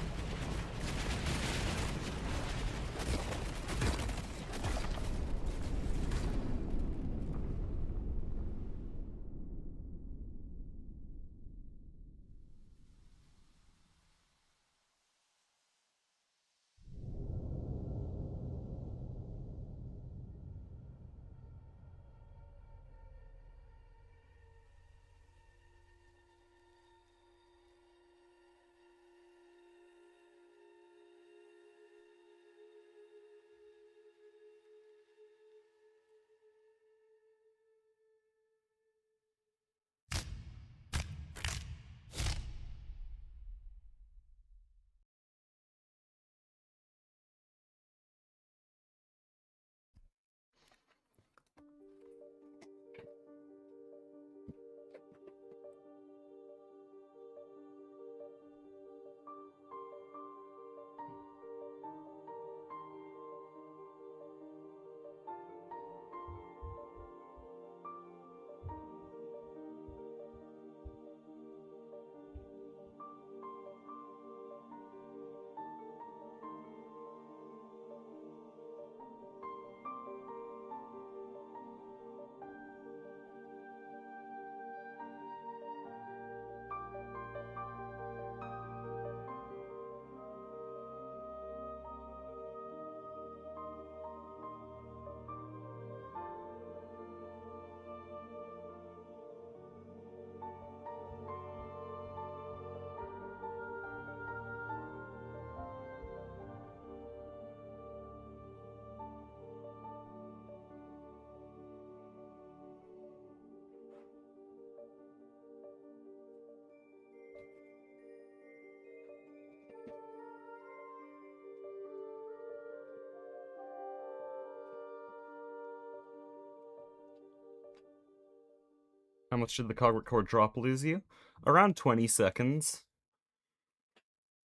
How much did the cog record drop lose you? Around 20 seconds.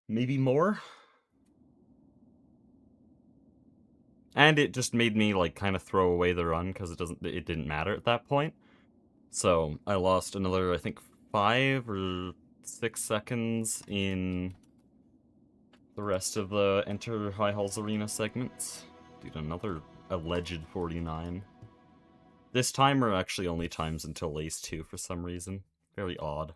Maybe more? And it just made me, like, kind of throw away the run, because it didn't matter at that point. So, I lost another, I think, 5 or 6 seconds in the rest of the Enter High Halls Arena segments. Dude, another alleged 49. This timer actually only times until Ace 2 for some reason. Very odd.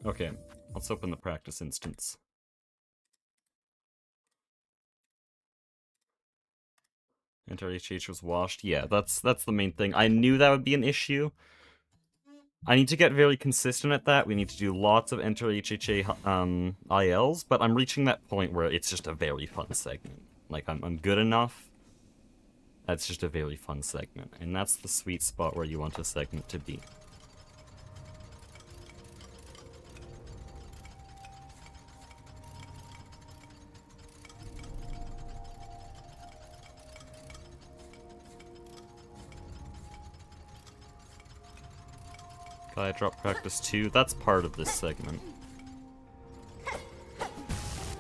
Okay, let's open the practice instance. Enter HH was washed. Yeah, that's the main thing. I knew that would be an issue. I need to get very consistent at that. We need to do lots of Enter HHA ILs, but I'm reaching that point where it's just a very fun segment. Like, I'm good enough. That's just a very fun segment, and that's the sweet spot where you want a segment to be. I drop practice 2. That's part of this segment.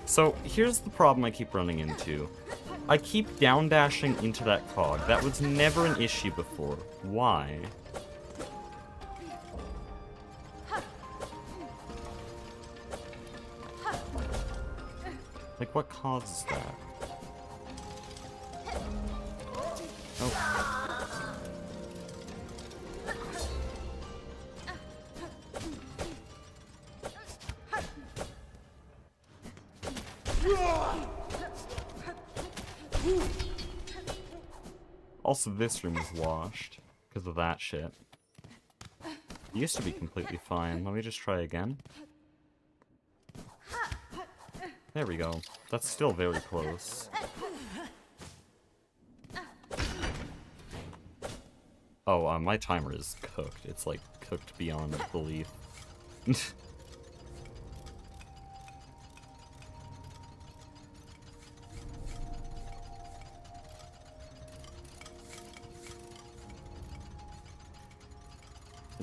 So, here's the problem I keep running into. I keep down dashing into that cog. That was never an issue before. Why? Like, what causes that? Oh. Also, this room is washed because of that shit. It used to be completely fine. Let me just try again. There we go. That's still very close. Oh, my timer is cooked. It's like cooked beyond belief.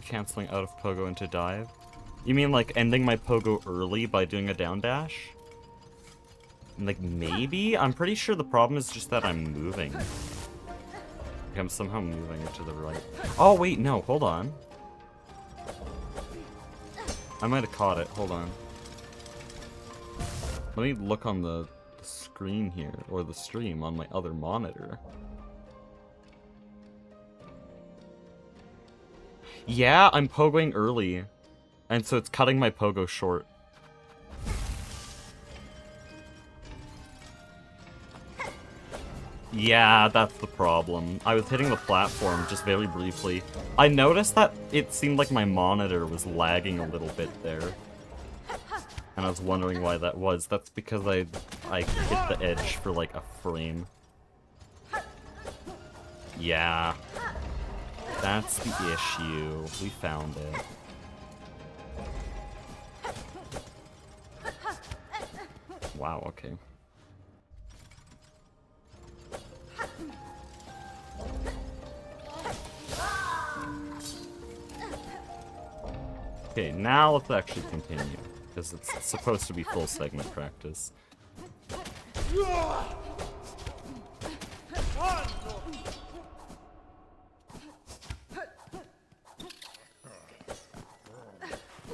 Canceling out of pogo into dive? You mean like ending my pogo early by doing a down dash? Like maybe? I'm pretty sure the problem is just that I'm moving. Like, I'm somehow moving to the right. Oh wait, no, hold on. I might have caught it, hold on. Let me look on the screen here, or the stream on my other monitor. Yeah, I'm pogoing early, and so it's cutting my pogo short. Yeah, that's the problem. I was hitting the platform just very briefly. I noticed that it seemed like my monitor was lagging a little bit there. And I was wondering why that was. That's because I hit the edge for like a frame. Yeah. That's the issue. We found it. Wow, okay. Okay, now let's actually continue, because it's supposed to be full segment practice.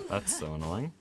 That's so annoying.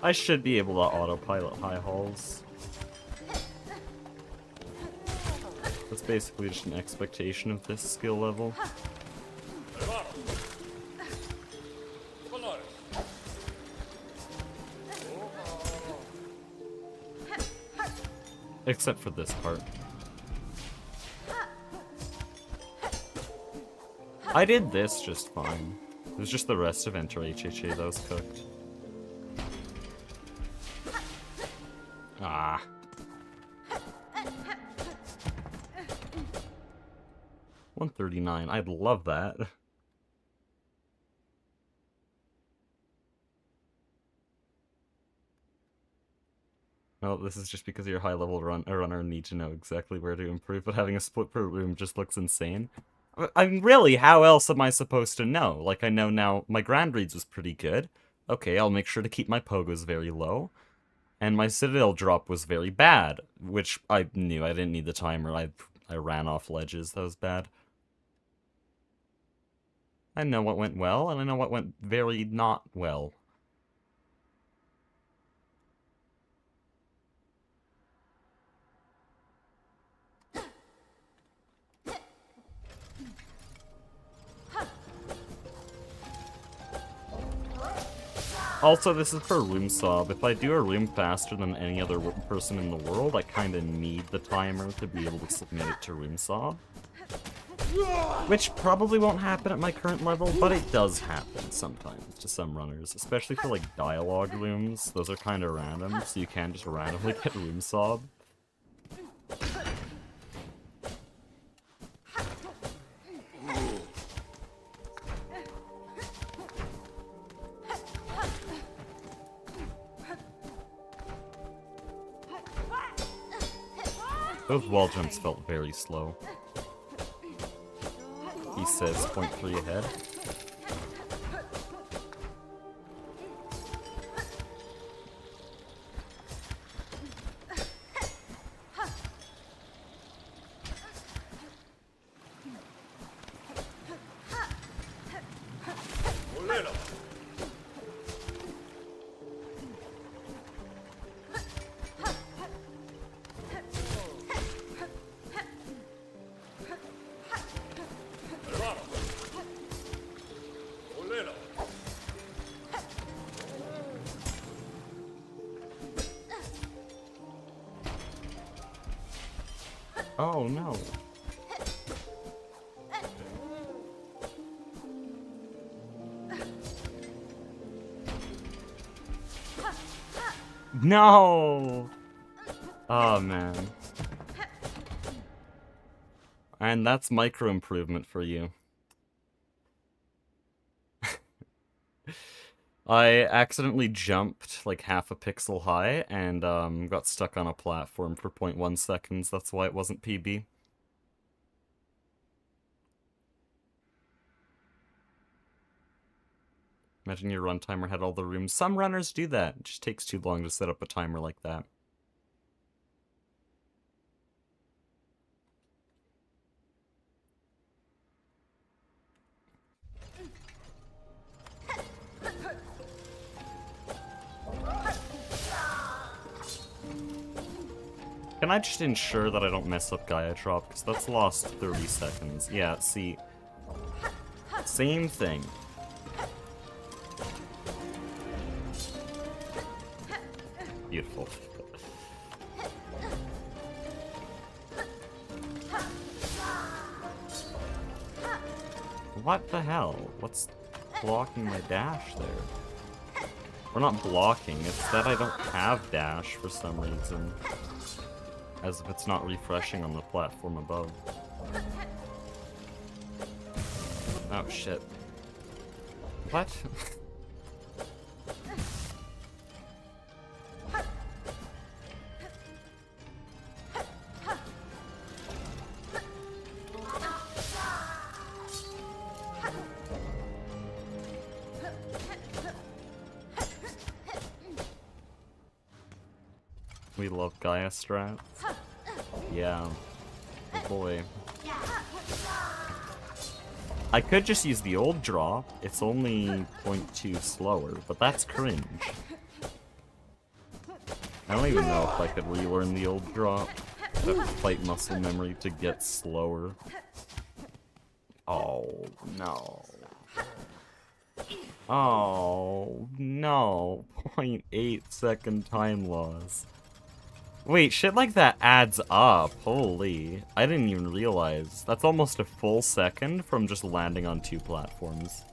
I should be able to autopilot high halls. That's basically just an expectation of this skill level. Except for this part. I did this just fine. It was just the rest of Enter HHA that was cooked. Ah. $139. I'd love that. Well, this is just because you're a high-level runner and need to know exactly where to improve, but having a split per room just looks insane. I mean, really, how else am I supposed to know? Like, I know now my Grand Reads was pretty good. Okay, I'll make sure to keep my pogos very low. And my Citadel drop was very bad, which I knew. I didn't need the timer. I ran off ledges. That was bad. I know what went well, and I know what went very not well. Also, this is for room sob. If I do a room faster than any other person in the world, I kinda need the timer to be able to submit it to room sob. Which probably won't happen at my current level, but it does happen sometimes to some runners. Especially for, like, dialogue rooms. Those are kinda random, so you can just randomly get room sob. Those wall jumps felt very slow. He says 0.3 ahead. Oh no. No! Oh man. And that's micro improvement for you. I accidentally jumped like half a pixel high and got stuck on a platform for 0.1 seconds. That's why it wasn't PB. Imagine your run timer had all the rooms. Some runners do that. It just takes too long to set up a timer like that. Can I just ensure that I don't mess up Gaia Drop? Because that's lost 30 seconds. Yeah, see. Same thing. Beautiful. What the hell? What's blocking my dash there? We're not blocking, it's that I don't have dash for some reason. As if it's not refreshing on the platform above. Oh shit. What? We love Gaia strats. Yeah. Oh boy. I could just use the old drop. It's only 0.2 slower, but that's cringe. I don't even know if I could relearn the old drop. I'd have to fight muscle memory to get slower. Oh, no. Oh, no. 0.8 second time loss. Wait, shit like that adds up. Holy. I didn't even realize. That's almost a full second from just landing on 2 platforms.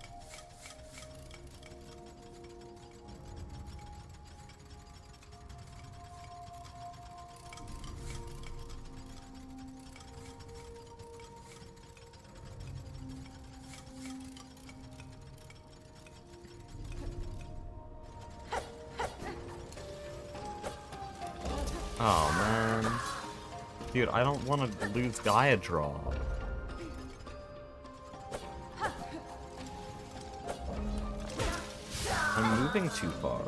Oh, man. Dude, I don't want to lose Gaia draw. I'm moving too far.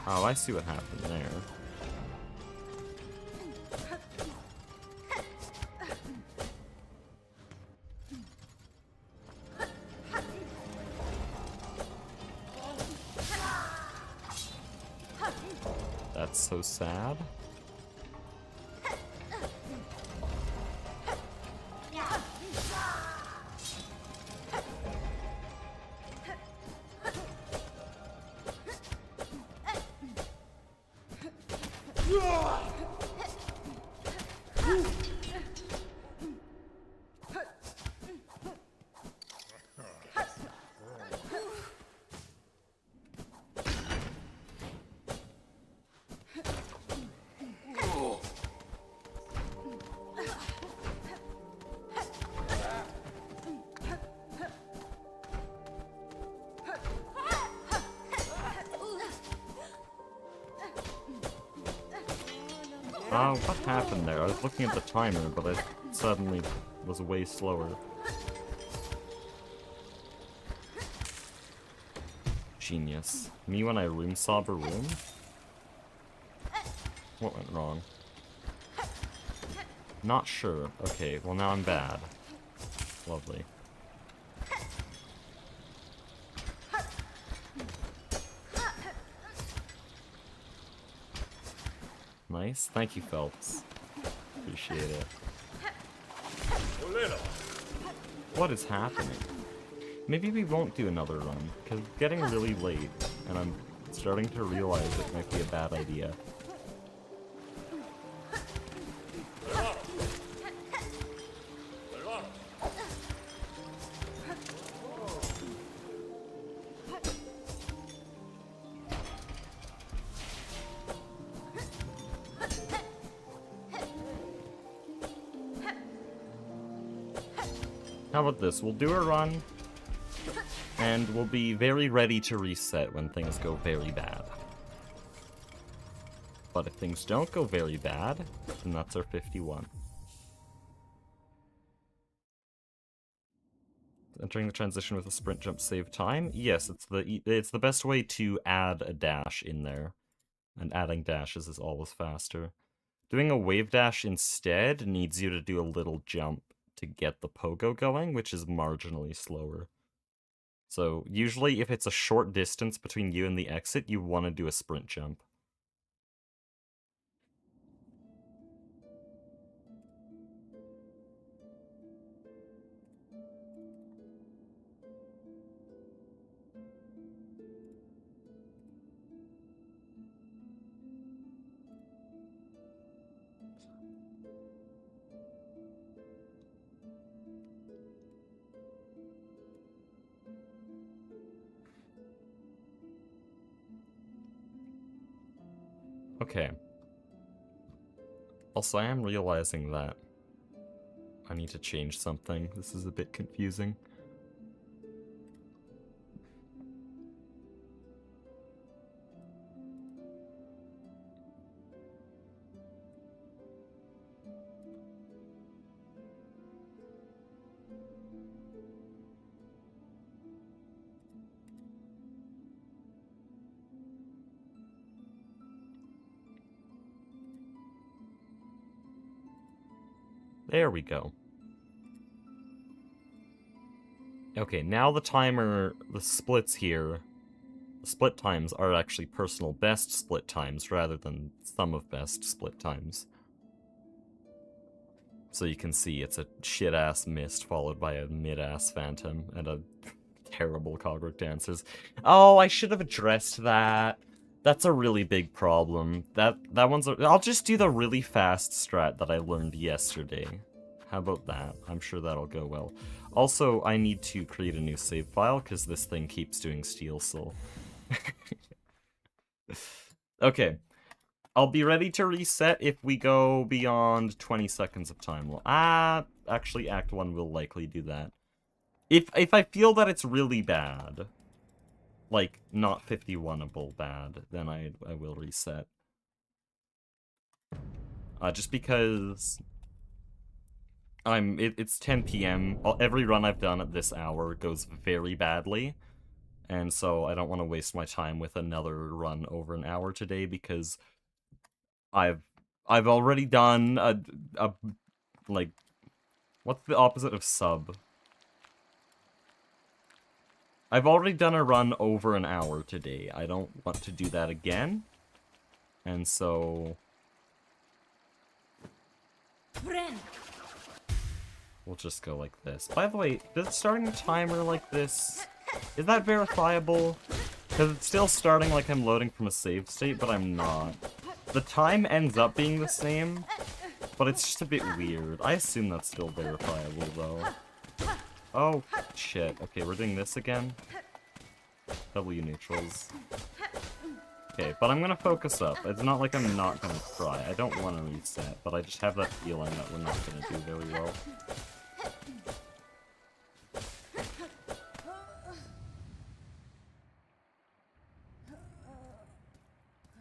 Oh, I see what happened there. That's so sad. What happened there? I was looking at the timer, but I suddenly was way slower. Genius. Me when I room sob a room? What went wrong? Not sure. Okay, well now I'm bad. Lovely. Nice. Thank you, Phelps. Appreciate it. What is happening? Maybe we won't do another run, because it's getting really late, and I'm starting to realize it might be a bad idea. How about this? We'll do a run, and we'll be very ready to reset when things go very bad. But if things don't go very bad, then that's our 51. Entering the transition with a sprint jump save time? Yes, it's the best way to add a dash in there. And adding dashes is always faster. Doing a wave dash instead needs you to do a little jump to get the pogo going, which is marginally slower. So usually if it's a short distance between you and the exit, you want to do a sprint jump. Okay. Also, I am realizing that I need to change something. This is a bit confusing. There we go. Okay, now the timer, the splits here, the split times are actually personal best split times rather than sum of best split times. So you can see it's a shit-ass mist followed by a mid-ass phantom and a terrible Cogwork Dancers. Oh, I should have addressed that. That's a really big problem. That one's I'll just do the really fast strat that I learned yesterday. How about that? I'm sure that'll go well. Also, I need to create a new save file because this thing keeps doing Steel Soul. Okay. I'll be ready to reset if we go beyond 20 seconds of time. Actually, Act 1 will likely do that. If I feel that it's really bad, like, not 51able bad, then I will reset. Just because it's 10 PM. Every run I've done at this hour goes very badly, and so I don't want to waste my time with another run over an hour today because I've already done a like, what's the opposite of sub? I've already done a run over an hour today. I don't want to do that again, and so we'll just go like this. By the way, does starting a timer like this, is that verifiable? Because it's still starting like I'm loading from a save state, but I'm not. The time ends up being the same, but it's just a bit weird. I assume that's still verifiable, though. Oh, shit. Okay, we're doing this again. W neutrals. Okay, but I'm gonna focus up. It's not like I'm not gonna try. I don't want to reset, but I just have that feeling that we're not gonna do very well.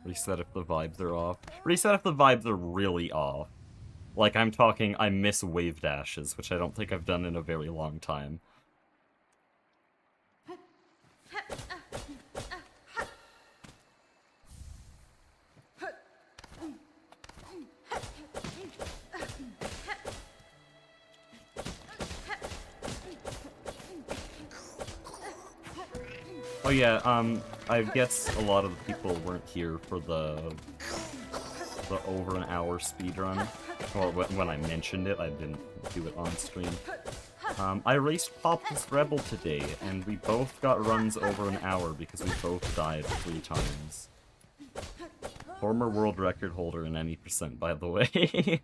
Reset if the vibes are off. Reset if the vibes are really off. Like, I'm talking, I miss wave dashes, which I don't think I've done in a very long time. Oh yeah, I guess a lot of the people weren't here for the over an hour speedrun. Or when I mentioned it, I didn't do it on stream. I raced Popless Rebel today, and we both got runs over an hour because we both died 3 times. Former world record holder in any percent, by the way.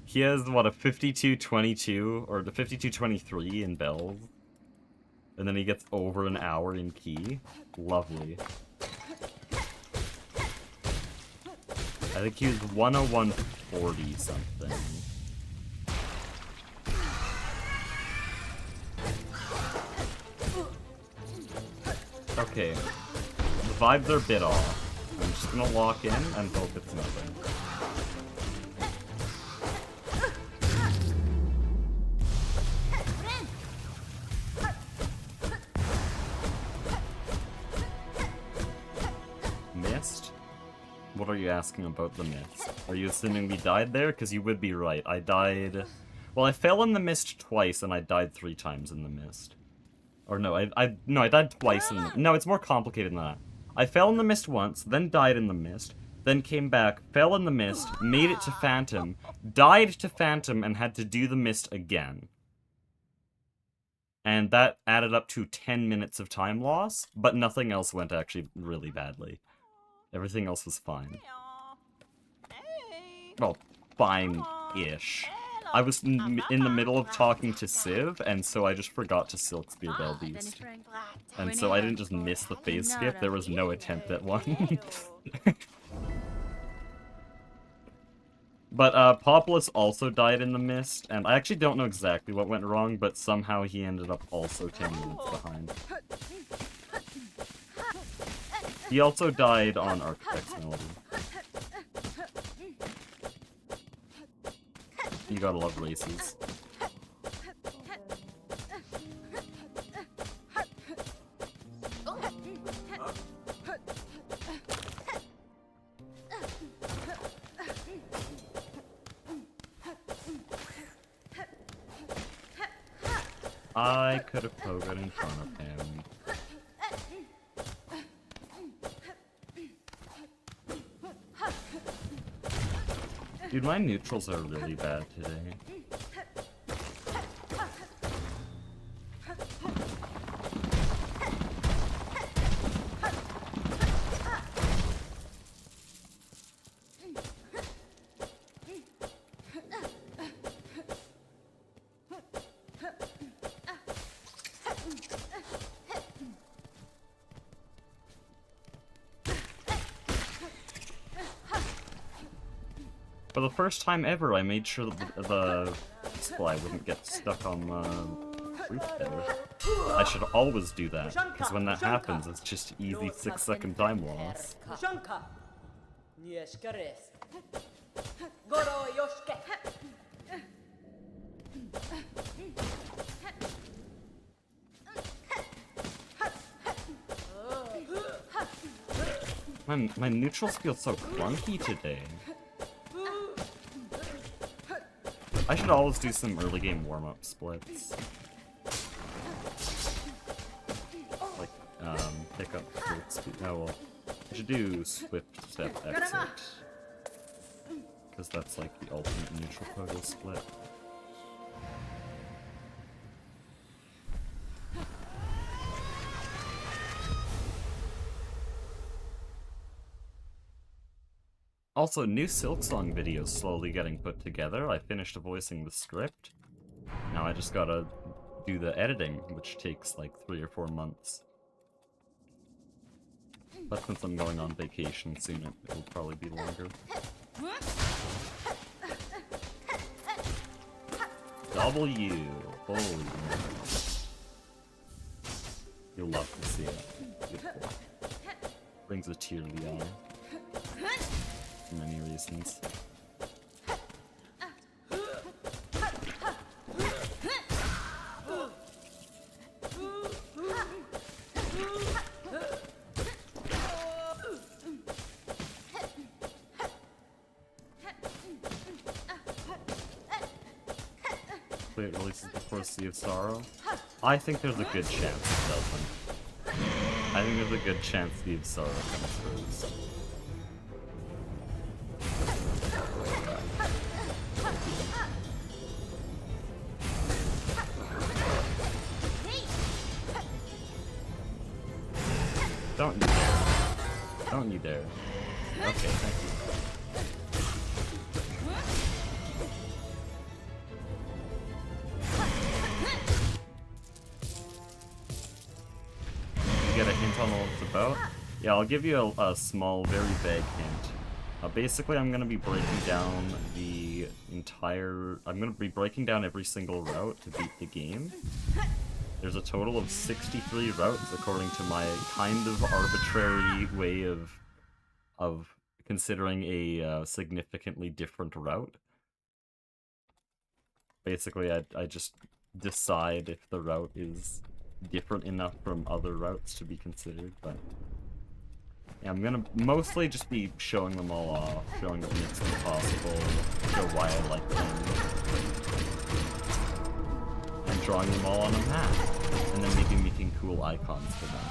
He has, what, a 52-22, or the 52-23 in bells. And then he gets over an hour in key. Lovely. I think he was 101.40 something. Okay. The vibes are a bit off. I'm just gonna lock in and hope it's nothing. Missed? What are you asking about the mist? Are you assuming we died there? Because you would be right. I died... Well, I fell in the mist twice, and I died 3 times in the mist. Or no, I died twice in the... No, it's more complicated than that. I fell in the mist once, then died in the mist, then came back, fell in the mist, made it to Phantom, died to Phantom, and had to do the mist again. And that added up to 10 minutes of time loss, but nothing else went actually really badly. Everything else was fine. Well, fine-ish. I was in the middle of talking to Civ, and so I just forgot to Silk Spear Bell Beast. And so I didn't just miss the phase skip, there was no attempt at one. But Populus also died in the mist, and I actually don't know exactly what went wrong, but somehow he ended up also 10 minutes behind. He also died on Architect's Melody. You gotta love races. I could have pogoed in front of him. Dude, my neutrals are really bad today. For the first time ever, I made sure that the supply wouldn't get stuck on the roof there. I should always do that, because when that happens, it's just easy 6-second time loss. My neutrals feel so clunky today. I should always do some early game warm-up splits. Like, pick up quick speed. Oh, well, I should do swift step exit. Because that's like the ultimate neutral total split. Also, new Silksong videos slowly getting put together. I finished voicing the script. Now I just gotta do the editing, which takes like 3 or 4 months. But since I'm going on vacation soon, it will probably be longer. W! Holy moly. You'll love to see it. Beautiful. Brings a tear to the eye. For many reasons. Hopefully it releases before Sea of Sorrow. I think there's a good chance it doesn't. I think there's a good chance Sea of Sorrow comes first. Don't you dare. Don't you dare. Okay, thank you. You get a hint on what it's about? Yeah, I'll give you a small, very vague hint. Basically, I'm going to be breaking down the entire... I'm going to be breaking down every single route to beat the game. There's a total of 63 routes, according to my kind of arbitrary way of considering a significantly different route. Basically, I just decide if the route is different enough from other routes to be considered, but... Yeah, I'm gonna mostly just be showing them all off, showing what makes them possible, show why I like them, and drawing them all on a map, and then maybe making cool icons for them.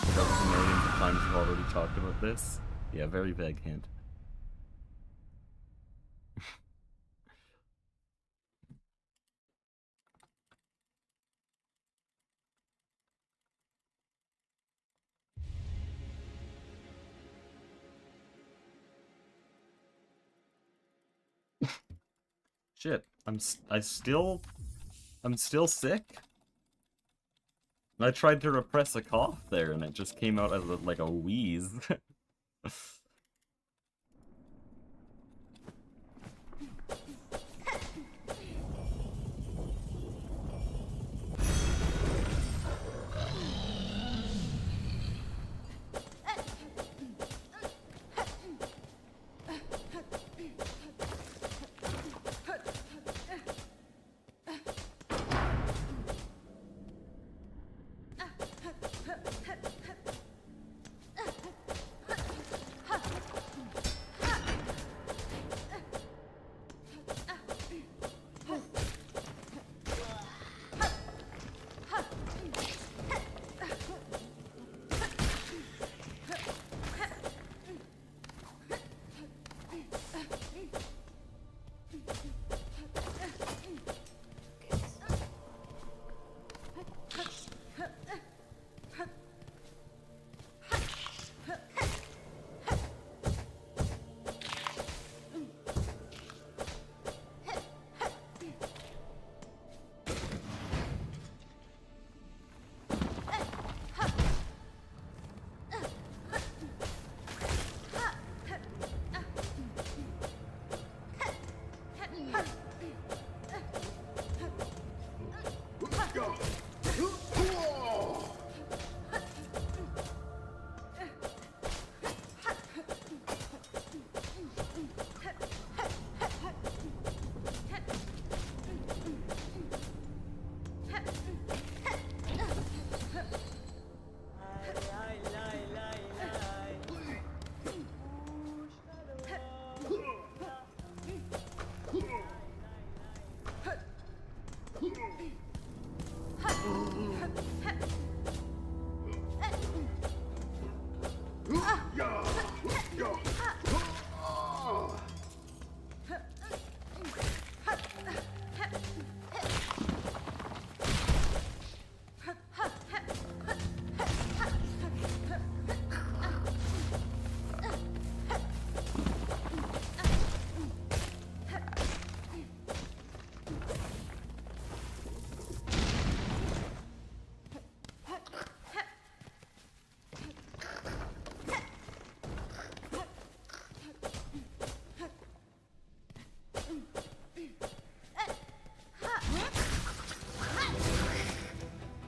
Because millions of times we've already talked about this. Yeah, very vague hint. Shit, I'm still sick. I tried to repress a cough there, and it just came out as like a wheeze.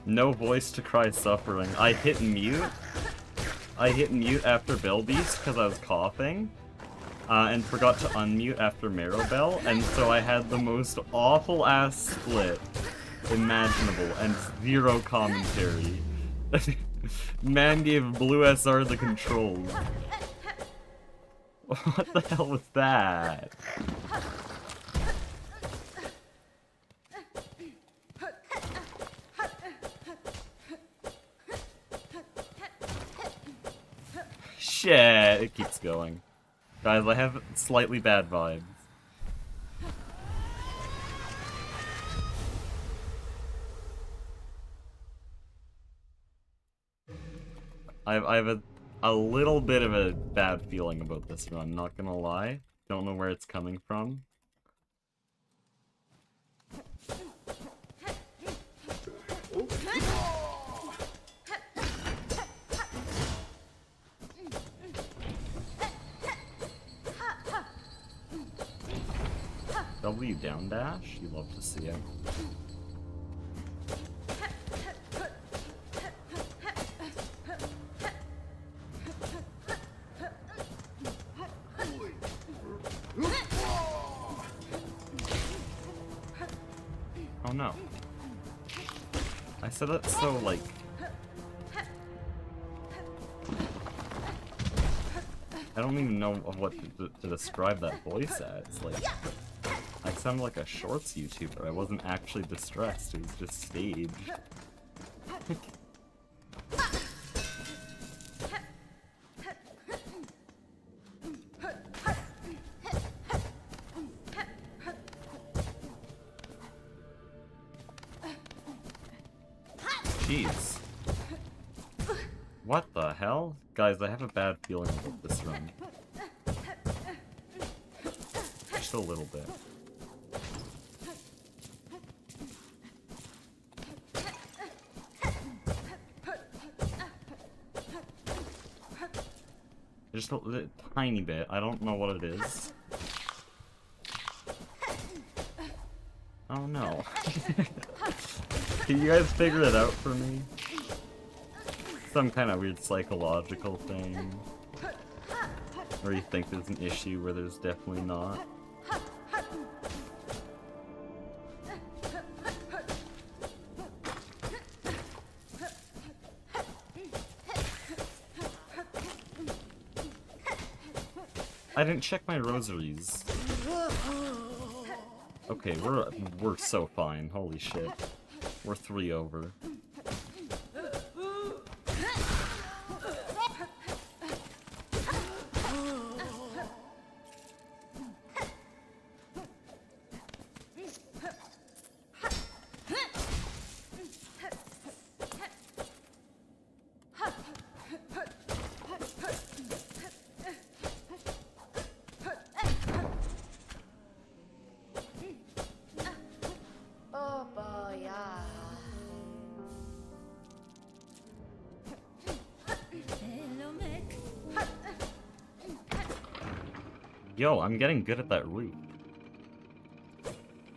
No voice to cry suffering. I hit mute. I hit mute after Bell Beast because I was coughing. And forgot to unmute after Maribel, and so I had the most awful ass split imaginable and zero commentary. Man gave Blue SR the controls. What the hell was that? Shit, it keeps going. Guys, I have slightly bad vibes. I have a little bit of a bad feeling about this run, not gonna lie. Don't know where it's coming from. W down dash? You love to see it. Oh no. I said that so, like... I don't even know of what to describe that voice as. Like, I sound like a shorts YouTuber. I wasn't actually distressed, it was just staged. Jeez. What the hell? Guys, I have a bad feeling about this run. Just a little bit. Just a tiny bit. I don't know what it is. Oh no. Can you guys figure it out for me? Some kind of weird psychological thing. Where you think there's an issue where there's definitely not. I didn't check my rosaries. Okay, we're so fine. Holy shit. We're 3 over. Yo, I'm getting good at that route.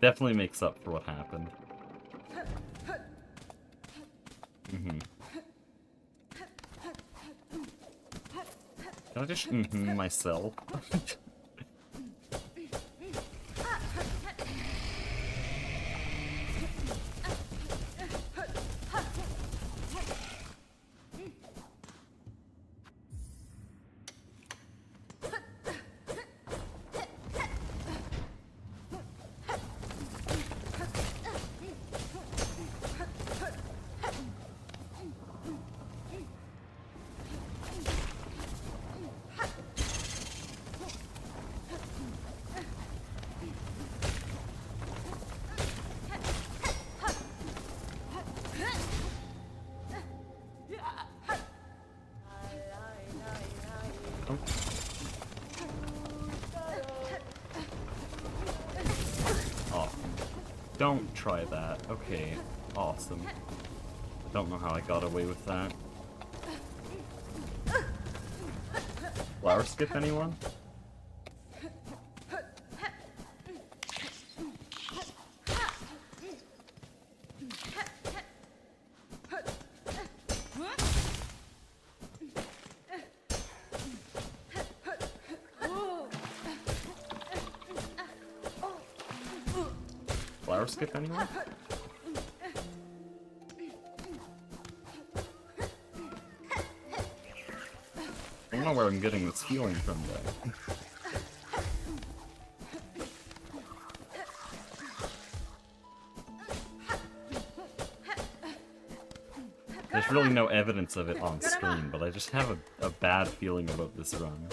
Definitely makes up for what happened. Can I just myself? Don't try that. Okay, awesome. Don't know how I got away with that. Flower skip anyone? power skip anyway? I don't know where I'm getting this feeling from, though. There's really no evidence of it on screen, but I just have a bad feeling about this run.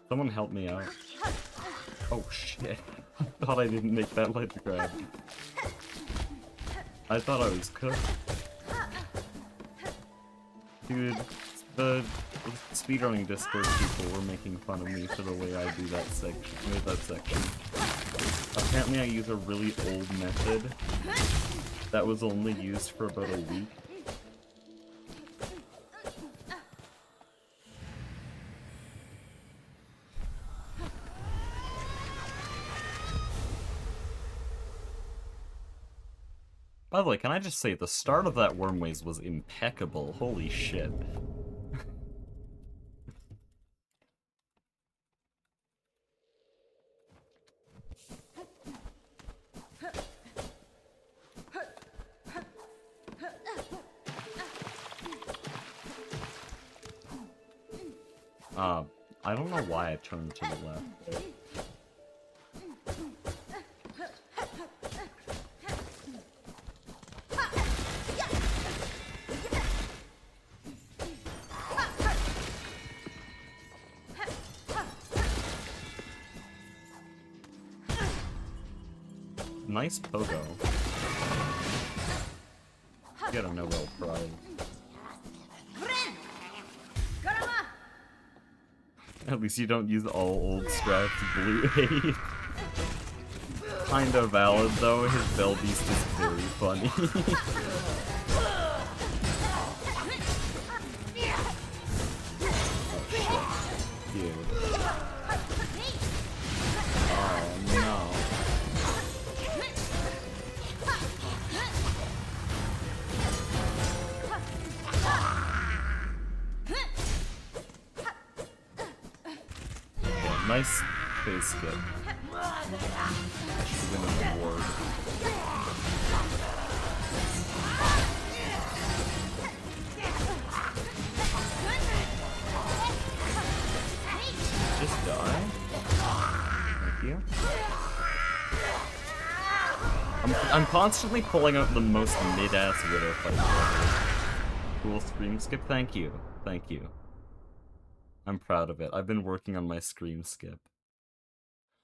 Someone help me out. Oh shit. I thought I didn't make that ledge grab. I thought I was cooked. Dude, the speedrunning Discord people were making fun of me for the way I do that section. Apparently I use a really old method that was only used for about a week. By the way, can I just say, the start of that Wormways was impeccable. Holy shit. I don't know why I turned to the left. Nice pogo. Get a Nobel Prize. At least you don't use all old strats blue aid. Kinda valid though, his Bell Beast is very funny. Nice face skip. Should win an award. Just die. Thank you. I'm constantly pulling out the most mid-ass Widow fight. Cool scream skip. Thank you. Thank you. I'm proud of it. I've been working on my scream skip.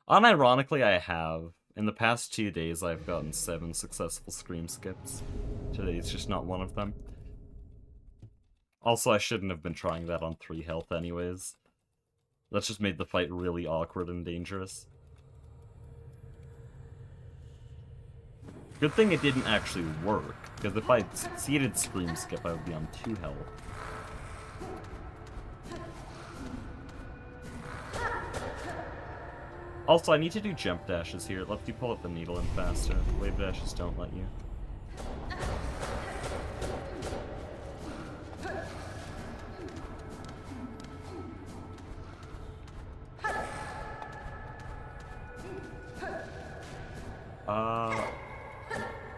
Unironically, I have. In the past 2 days, I've gotten 7 successful scream skips. Today's just not one of them. Also, I shouldn't have been trying that on 3 health anyways. That just made the fight really awkward and dangerous. Good thing it didn't actually work, because if I succeeded scream skip, I would be on 2 health. Also, I need to do jump dashes here. It lets you pull up the needle in faster. Wave dashes don't let you.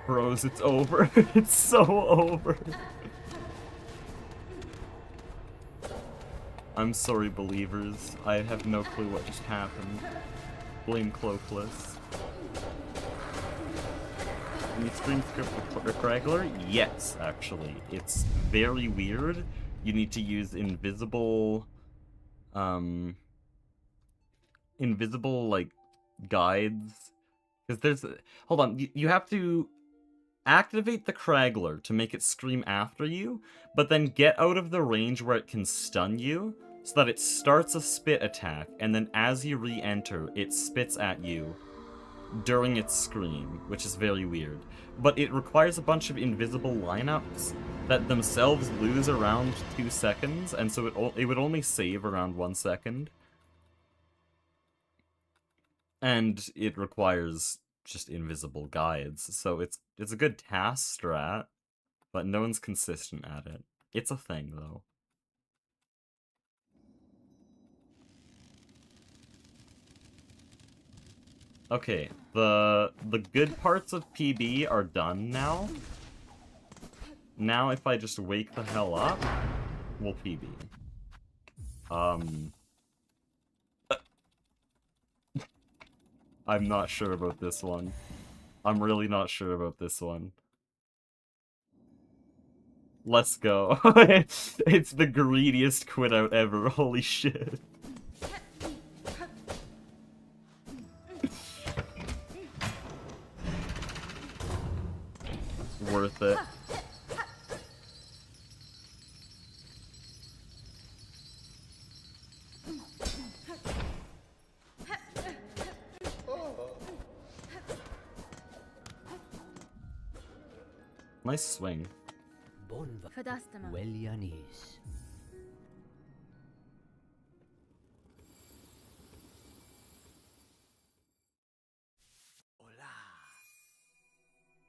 Bros, it's over. It's so over. I'm sorry, believers. I have no clue what just happened. Blame Cloakless. Can you screen script with Craggler? Yes, actually. It's very weird. You need to use invisible, like, guides. Because there's... Hold on, you have to activate the Craggler to make it scream after you, but then get out of the range where it can stun you, so that it starts a spit attack, and then as you re-enter, it spits at you during its scream, which is very weird. But it requires a bunch of invisible lineups that themselves lose around 2 seconds, and so it would only save around 1 second. And it requires just invisible guides, so it's a good task strat, but no one's consistent at it. It's a thing, though. Okay, the good parts of PB are done now. Now if I just wake the hell up, we'll PB. I'm not sure about this one. I'm really not sure about this one. Let's go. It's the greediest quit out ever, holy shit. Worth it. Nice swing. Fadastama. Welyanis.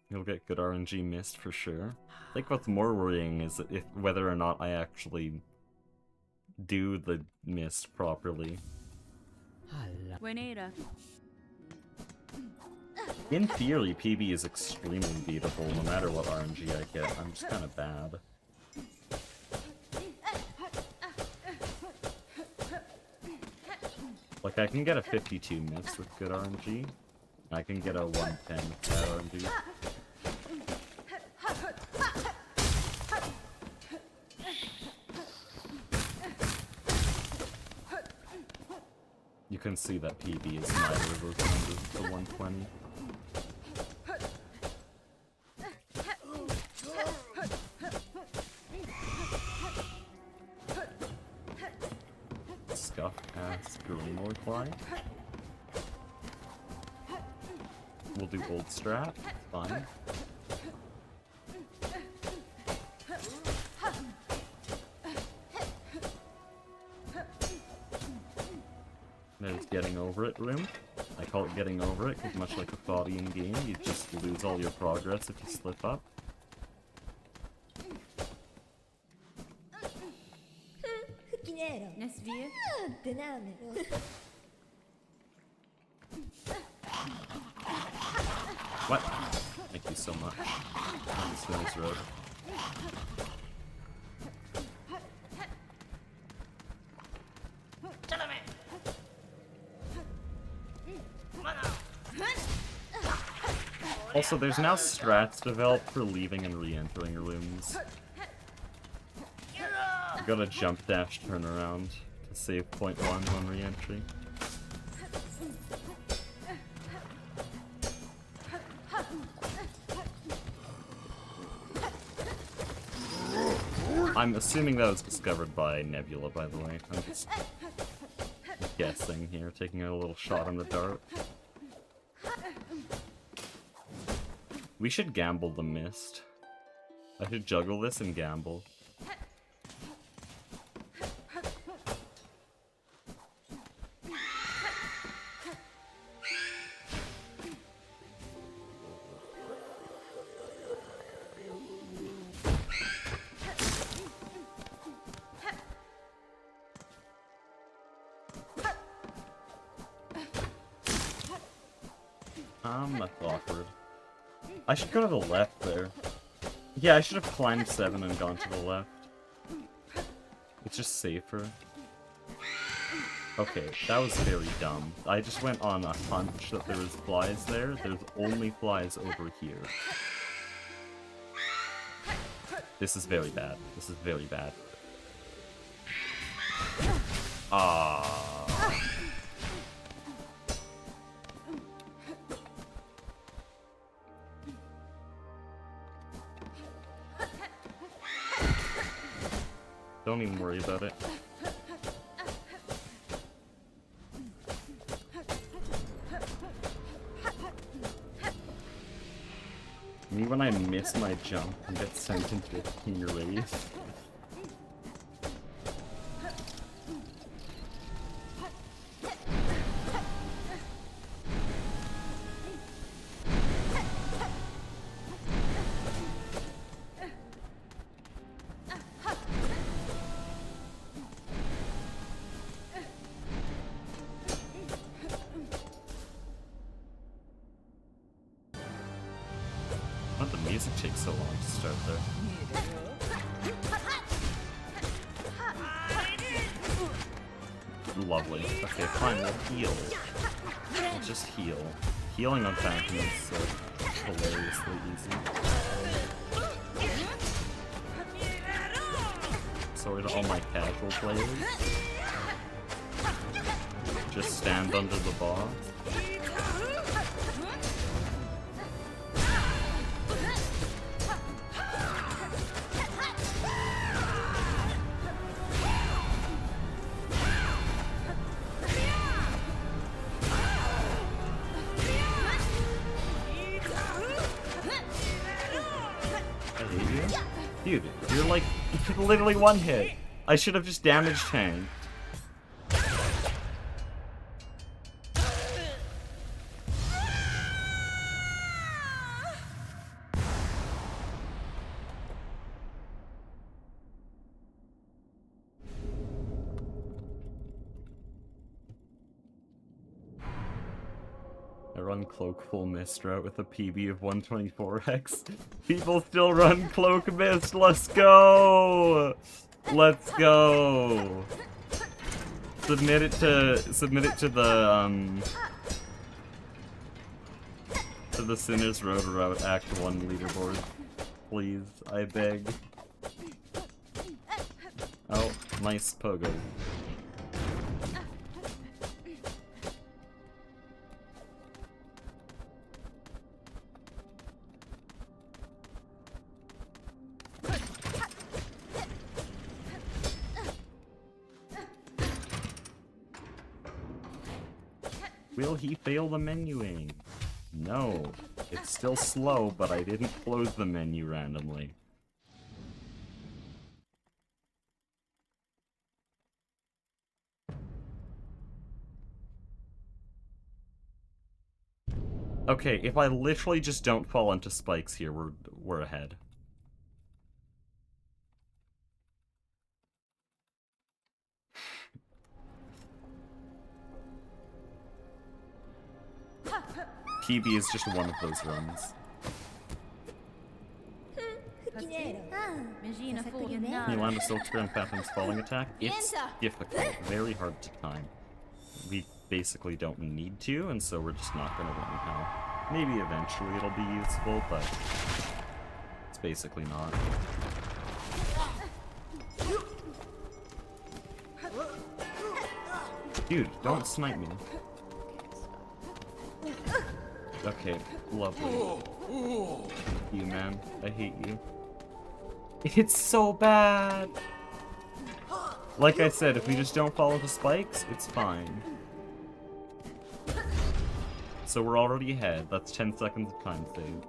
You'll get good RNG missed for sure. I think what's more worrying is if whether or not I actually do the mist properly. Buenera. In theory, PB is extremely beatable no matter what RNG I get. I'm just kind of bad. Like, I can get a 52 miss with good RNG. I can get a 110 with bad RNG. You can see that PB is neither of those numbers to 120. Scuff ass green reply. We'll do old strat, fine. There's getting over it room. I call it getting over it because much like a body in game, you just lose all your progress if you slip up. Nesvir. What? Thank you so much. This road. Also, there's now strats developed for leaving and re-entering rooms. You got a jump dash turnaround to save 0.1 on re-entry. I'm assuming that was discovered by Nebula, by the way. I'm just guessing here, taking a little shot on the dart. We should gamble the mist. I should juggle this and gamble. That's awkward. I should go to the left there. Yeah, I should have climbed 7 and gone to the left. It's just safer. Okay, that was very dumb. I just went on a hunch that there was flies there. There's only flies over here. This is very bad. This is very bad. Ah. Don't even worry about it. Me when I miss my jump and get sent into a king race. music takes so long to start there. Lovely. Okay, fine, we'll heal. We'll just heal. Healing on Phantom is so hilariously easy. Sorry to all my casual players. Just stand under the boss. Dude, you're like literally one hit. I should have just damage tanked. I run Cloak Full Mist route with a PB of 124x. People still run Cloak Mist. Let's go! Let's go! Submit it to the Sinner's Road route Act 1 leaderboard. Please, I beg. Oh, nice pogo. Will he fail the menuing? No. It's still slow, but I didn't close the menu randomly. Okay, if I literally just don't fall into spikes here, we're ahead. PB is just one of those runs. Can you land a Silksong Phantom's falling attack? It's difficult, very hard to time. We basically don't need to, and so we're just not gonna learn how. Maybe eventually it'll be useful, but it's basically not. Dude, don't snipe me. Okay, lovely. You, man. I hate you. It's so bad! Like I said, if we just don't follow the spikes, it's fine. So we're already ahead. That's 10 seconds of time saved.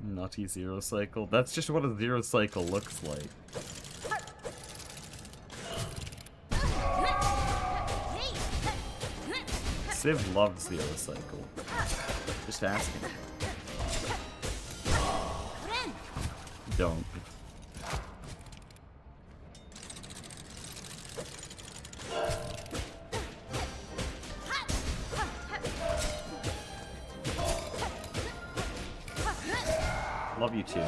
Nutty zero cycle. That's just what a zero cycle looks like. Civ loves zero cycle. Just asking. Don't. Love you too.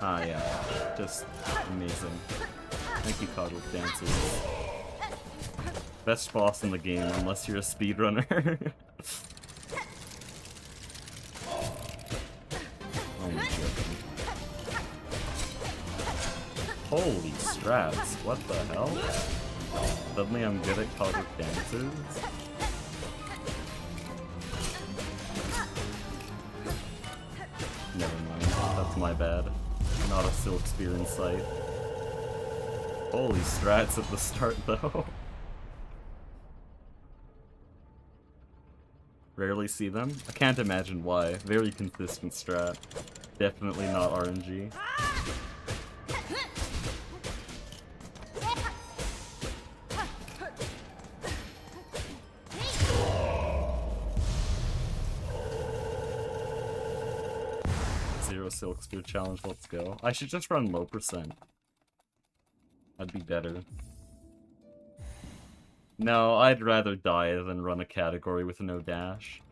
Ah, yeah. Just amazing. Thank you, Cod with Dances. Best boss in the game, unless you're a speedrunner. Oh my god. Holy straps, what the hell? Suddenly I'm good at Cod with Dances? Never mind, that's my bad. Not a Silksong site. Holy strats at the start, though. Rarely see them. I can't imagine why. Very consistent strat. Definitely not RNG. Zero Silk Spear challenge, let's go. I should just run low percent. That'd be better. No, I'd rather die than run a category with no dash.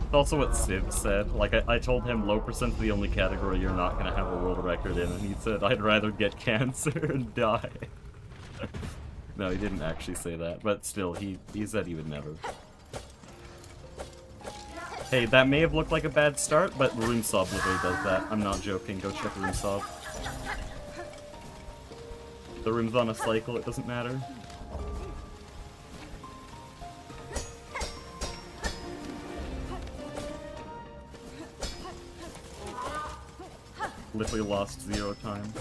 It's also what Civ said. Like, I told him low percent's the only category you're not gonna have a world record in, and he said, I'd rather get cancer and die. No, he didn't actually say that, but still, he said he would never. Hey, that may have looked like a bad start, but RuneSob literally does that. I'm not joking, go check RuneSob. The room's on a cycle, it doesn't matter. Literally lost 0 time.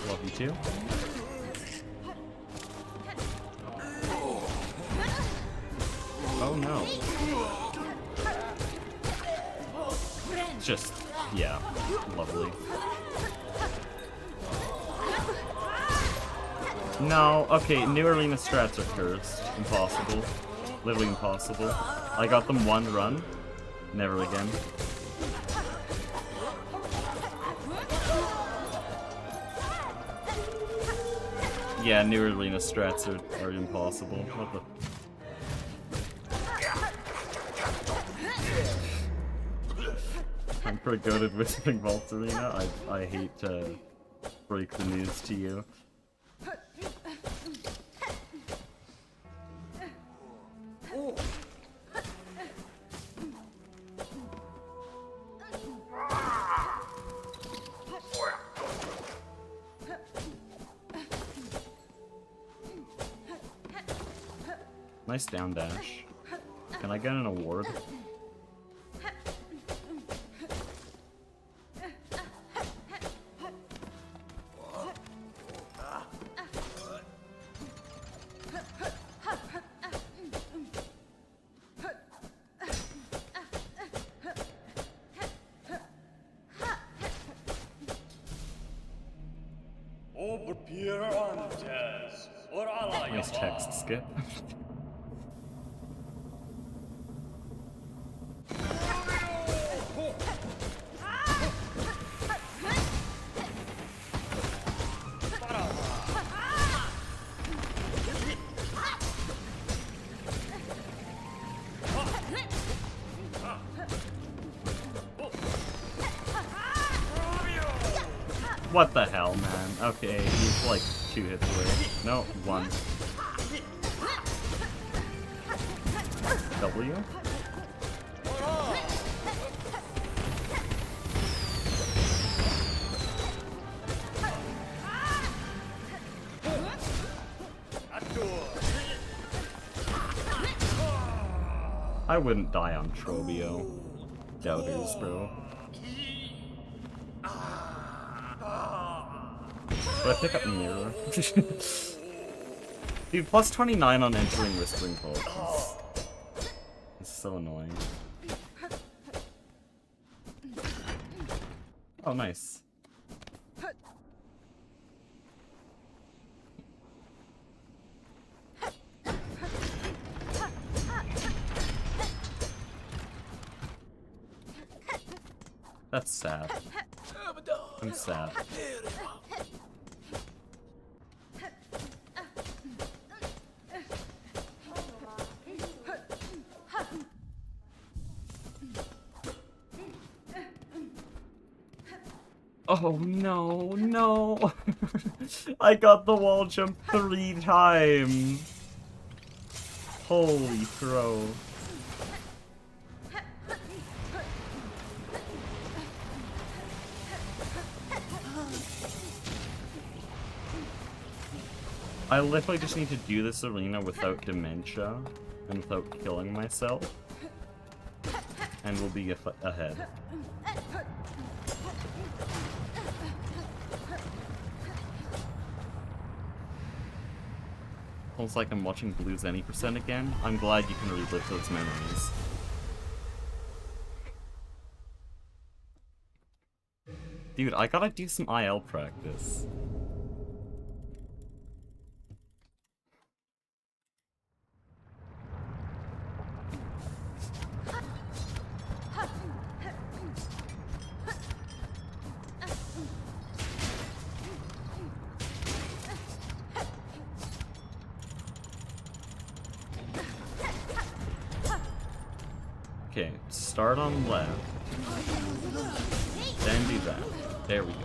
Love you too. Oh no. Just, yeah, lovely. No, okay, new arena strats are cursed. Impossible. Literally impossible. I got them one run. Never again. Yeah, new arena strats are impossible. What the... I'm pretty good at Whispering Vault Arena. I hate to break the news to you. Nice down dash. Can I get an award? Nice text skip. What the hell, man? Okay, he's like 2 hits away. No, 1. W? I wouldn't die on Trobio. Doubters, bro. Do I pick up Mirror? Dude, plus 29 on entering Whispering Vault. It's so annoying. Oh, nice. That's sad. I'm sad. Oh no, no! I got the wall jump 3 times! Holy crow. I literally just need to do this arena without dementia and without killing myself, and we'll be ahead. Almost like I'm watching Blues Any Percent again. I'm glad you can relive those memories. Dude, I gotta do some IL practice. Okay, start on left. Then do that. There we go.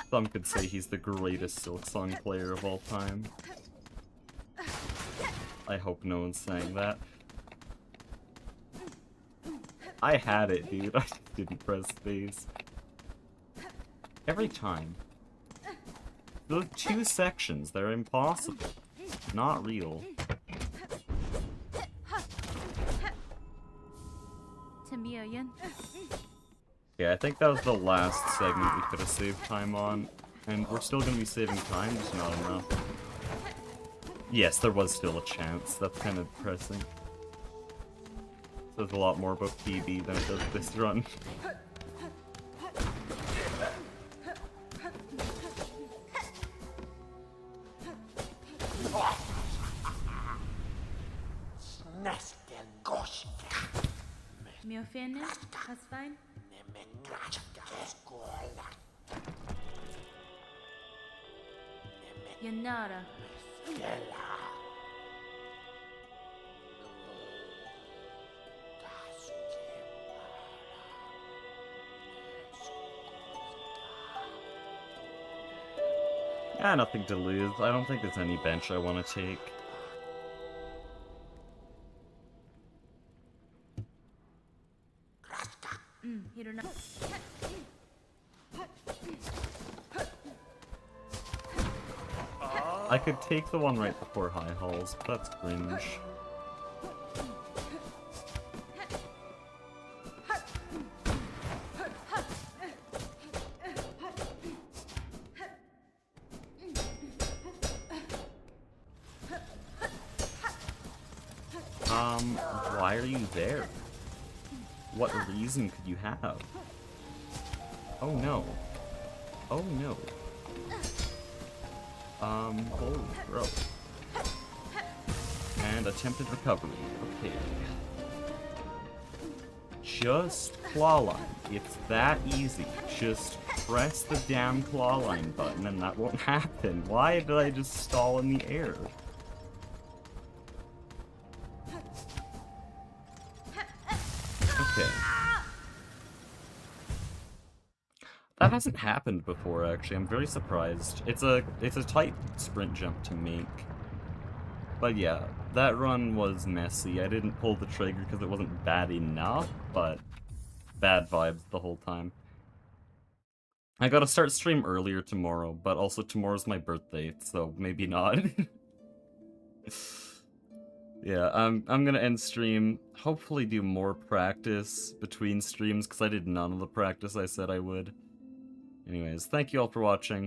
Some could say he's the greatest Silksong player of all time. I hope no one's saying that. I had it, dude. I just didn't press space. Every time. Those 2 sections, they're impossible. Not real. Yeah, I think that was the last segment we could have saved time on. And we're still gonna be saving time, just not enough. Yes, there was still a chance. That's kind of depressing. Says a lot more about PB than it does this run. Meu fene, that's fine. Yanara. Yeah, nothing to lose. I don't think there's any bench I want to take. I could take the one right before High Halls, but that's cringe. Why are you there? What reason could you have? Oh no. Oh no. Holy bro. And attempted recovery. Okay. Just claw line. It's that easy. Just press the damn claw line button and that won't happen. Why did I just stall in the air? Okay. That hasn't happened before, actually. I'm very surprised. It's a tight sprint jump to make. But yeah, that run was messy. I didn't pull the trigger because it wasn't bad enough, but bad vibes the whole time. I gotta start stream earlier tomorrow, but also tomorrow's my birthday, so maybe not. Yeah, I'm gonna end stream. Hopefully do more practice between streams, because I did none of the practice I said I would. Anyways, thank you all for watching.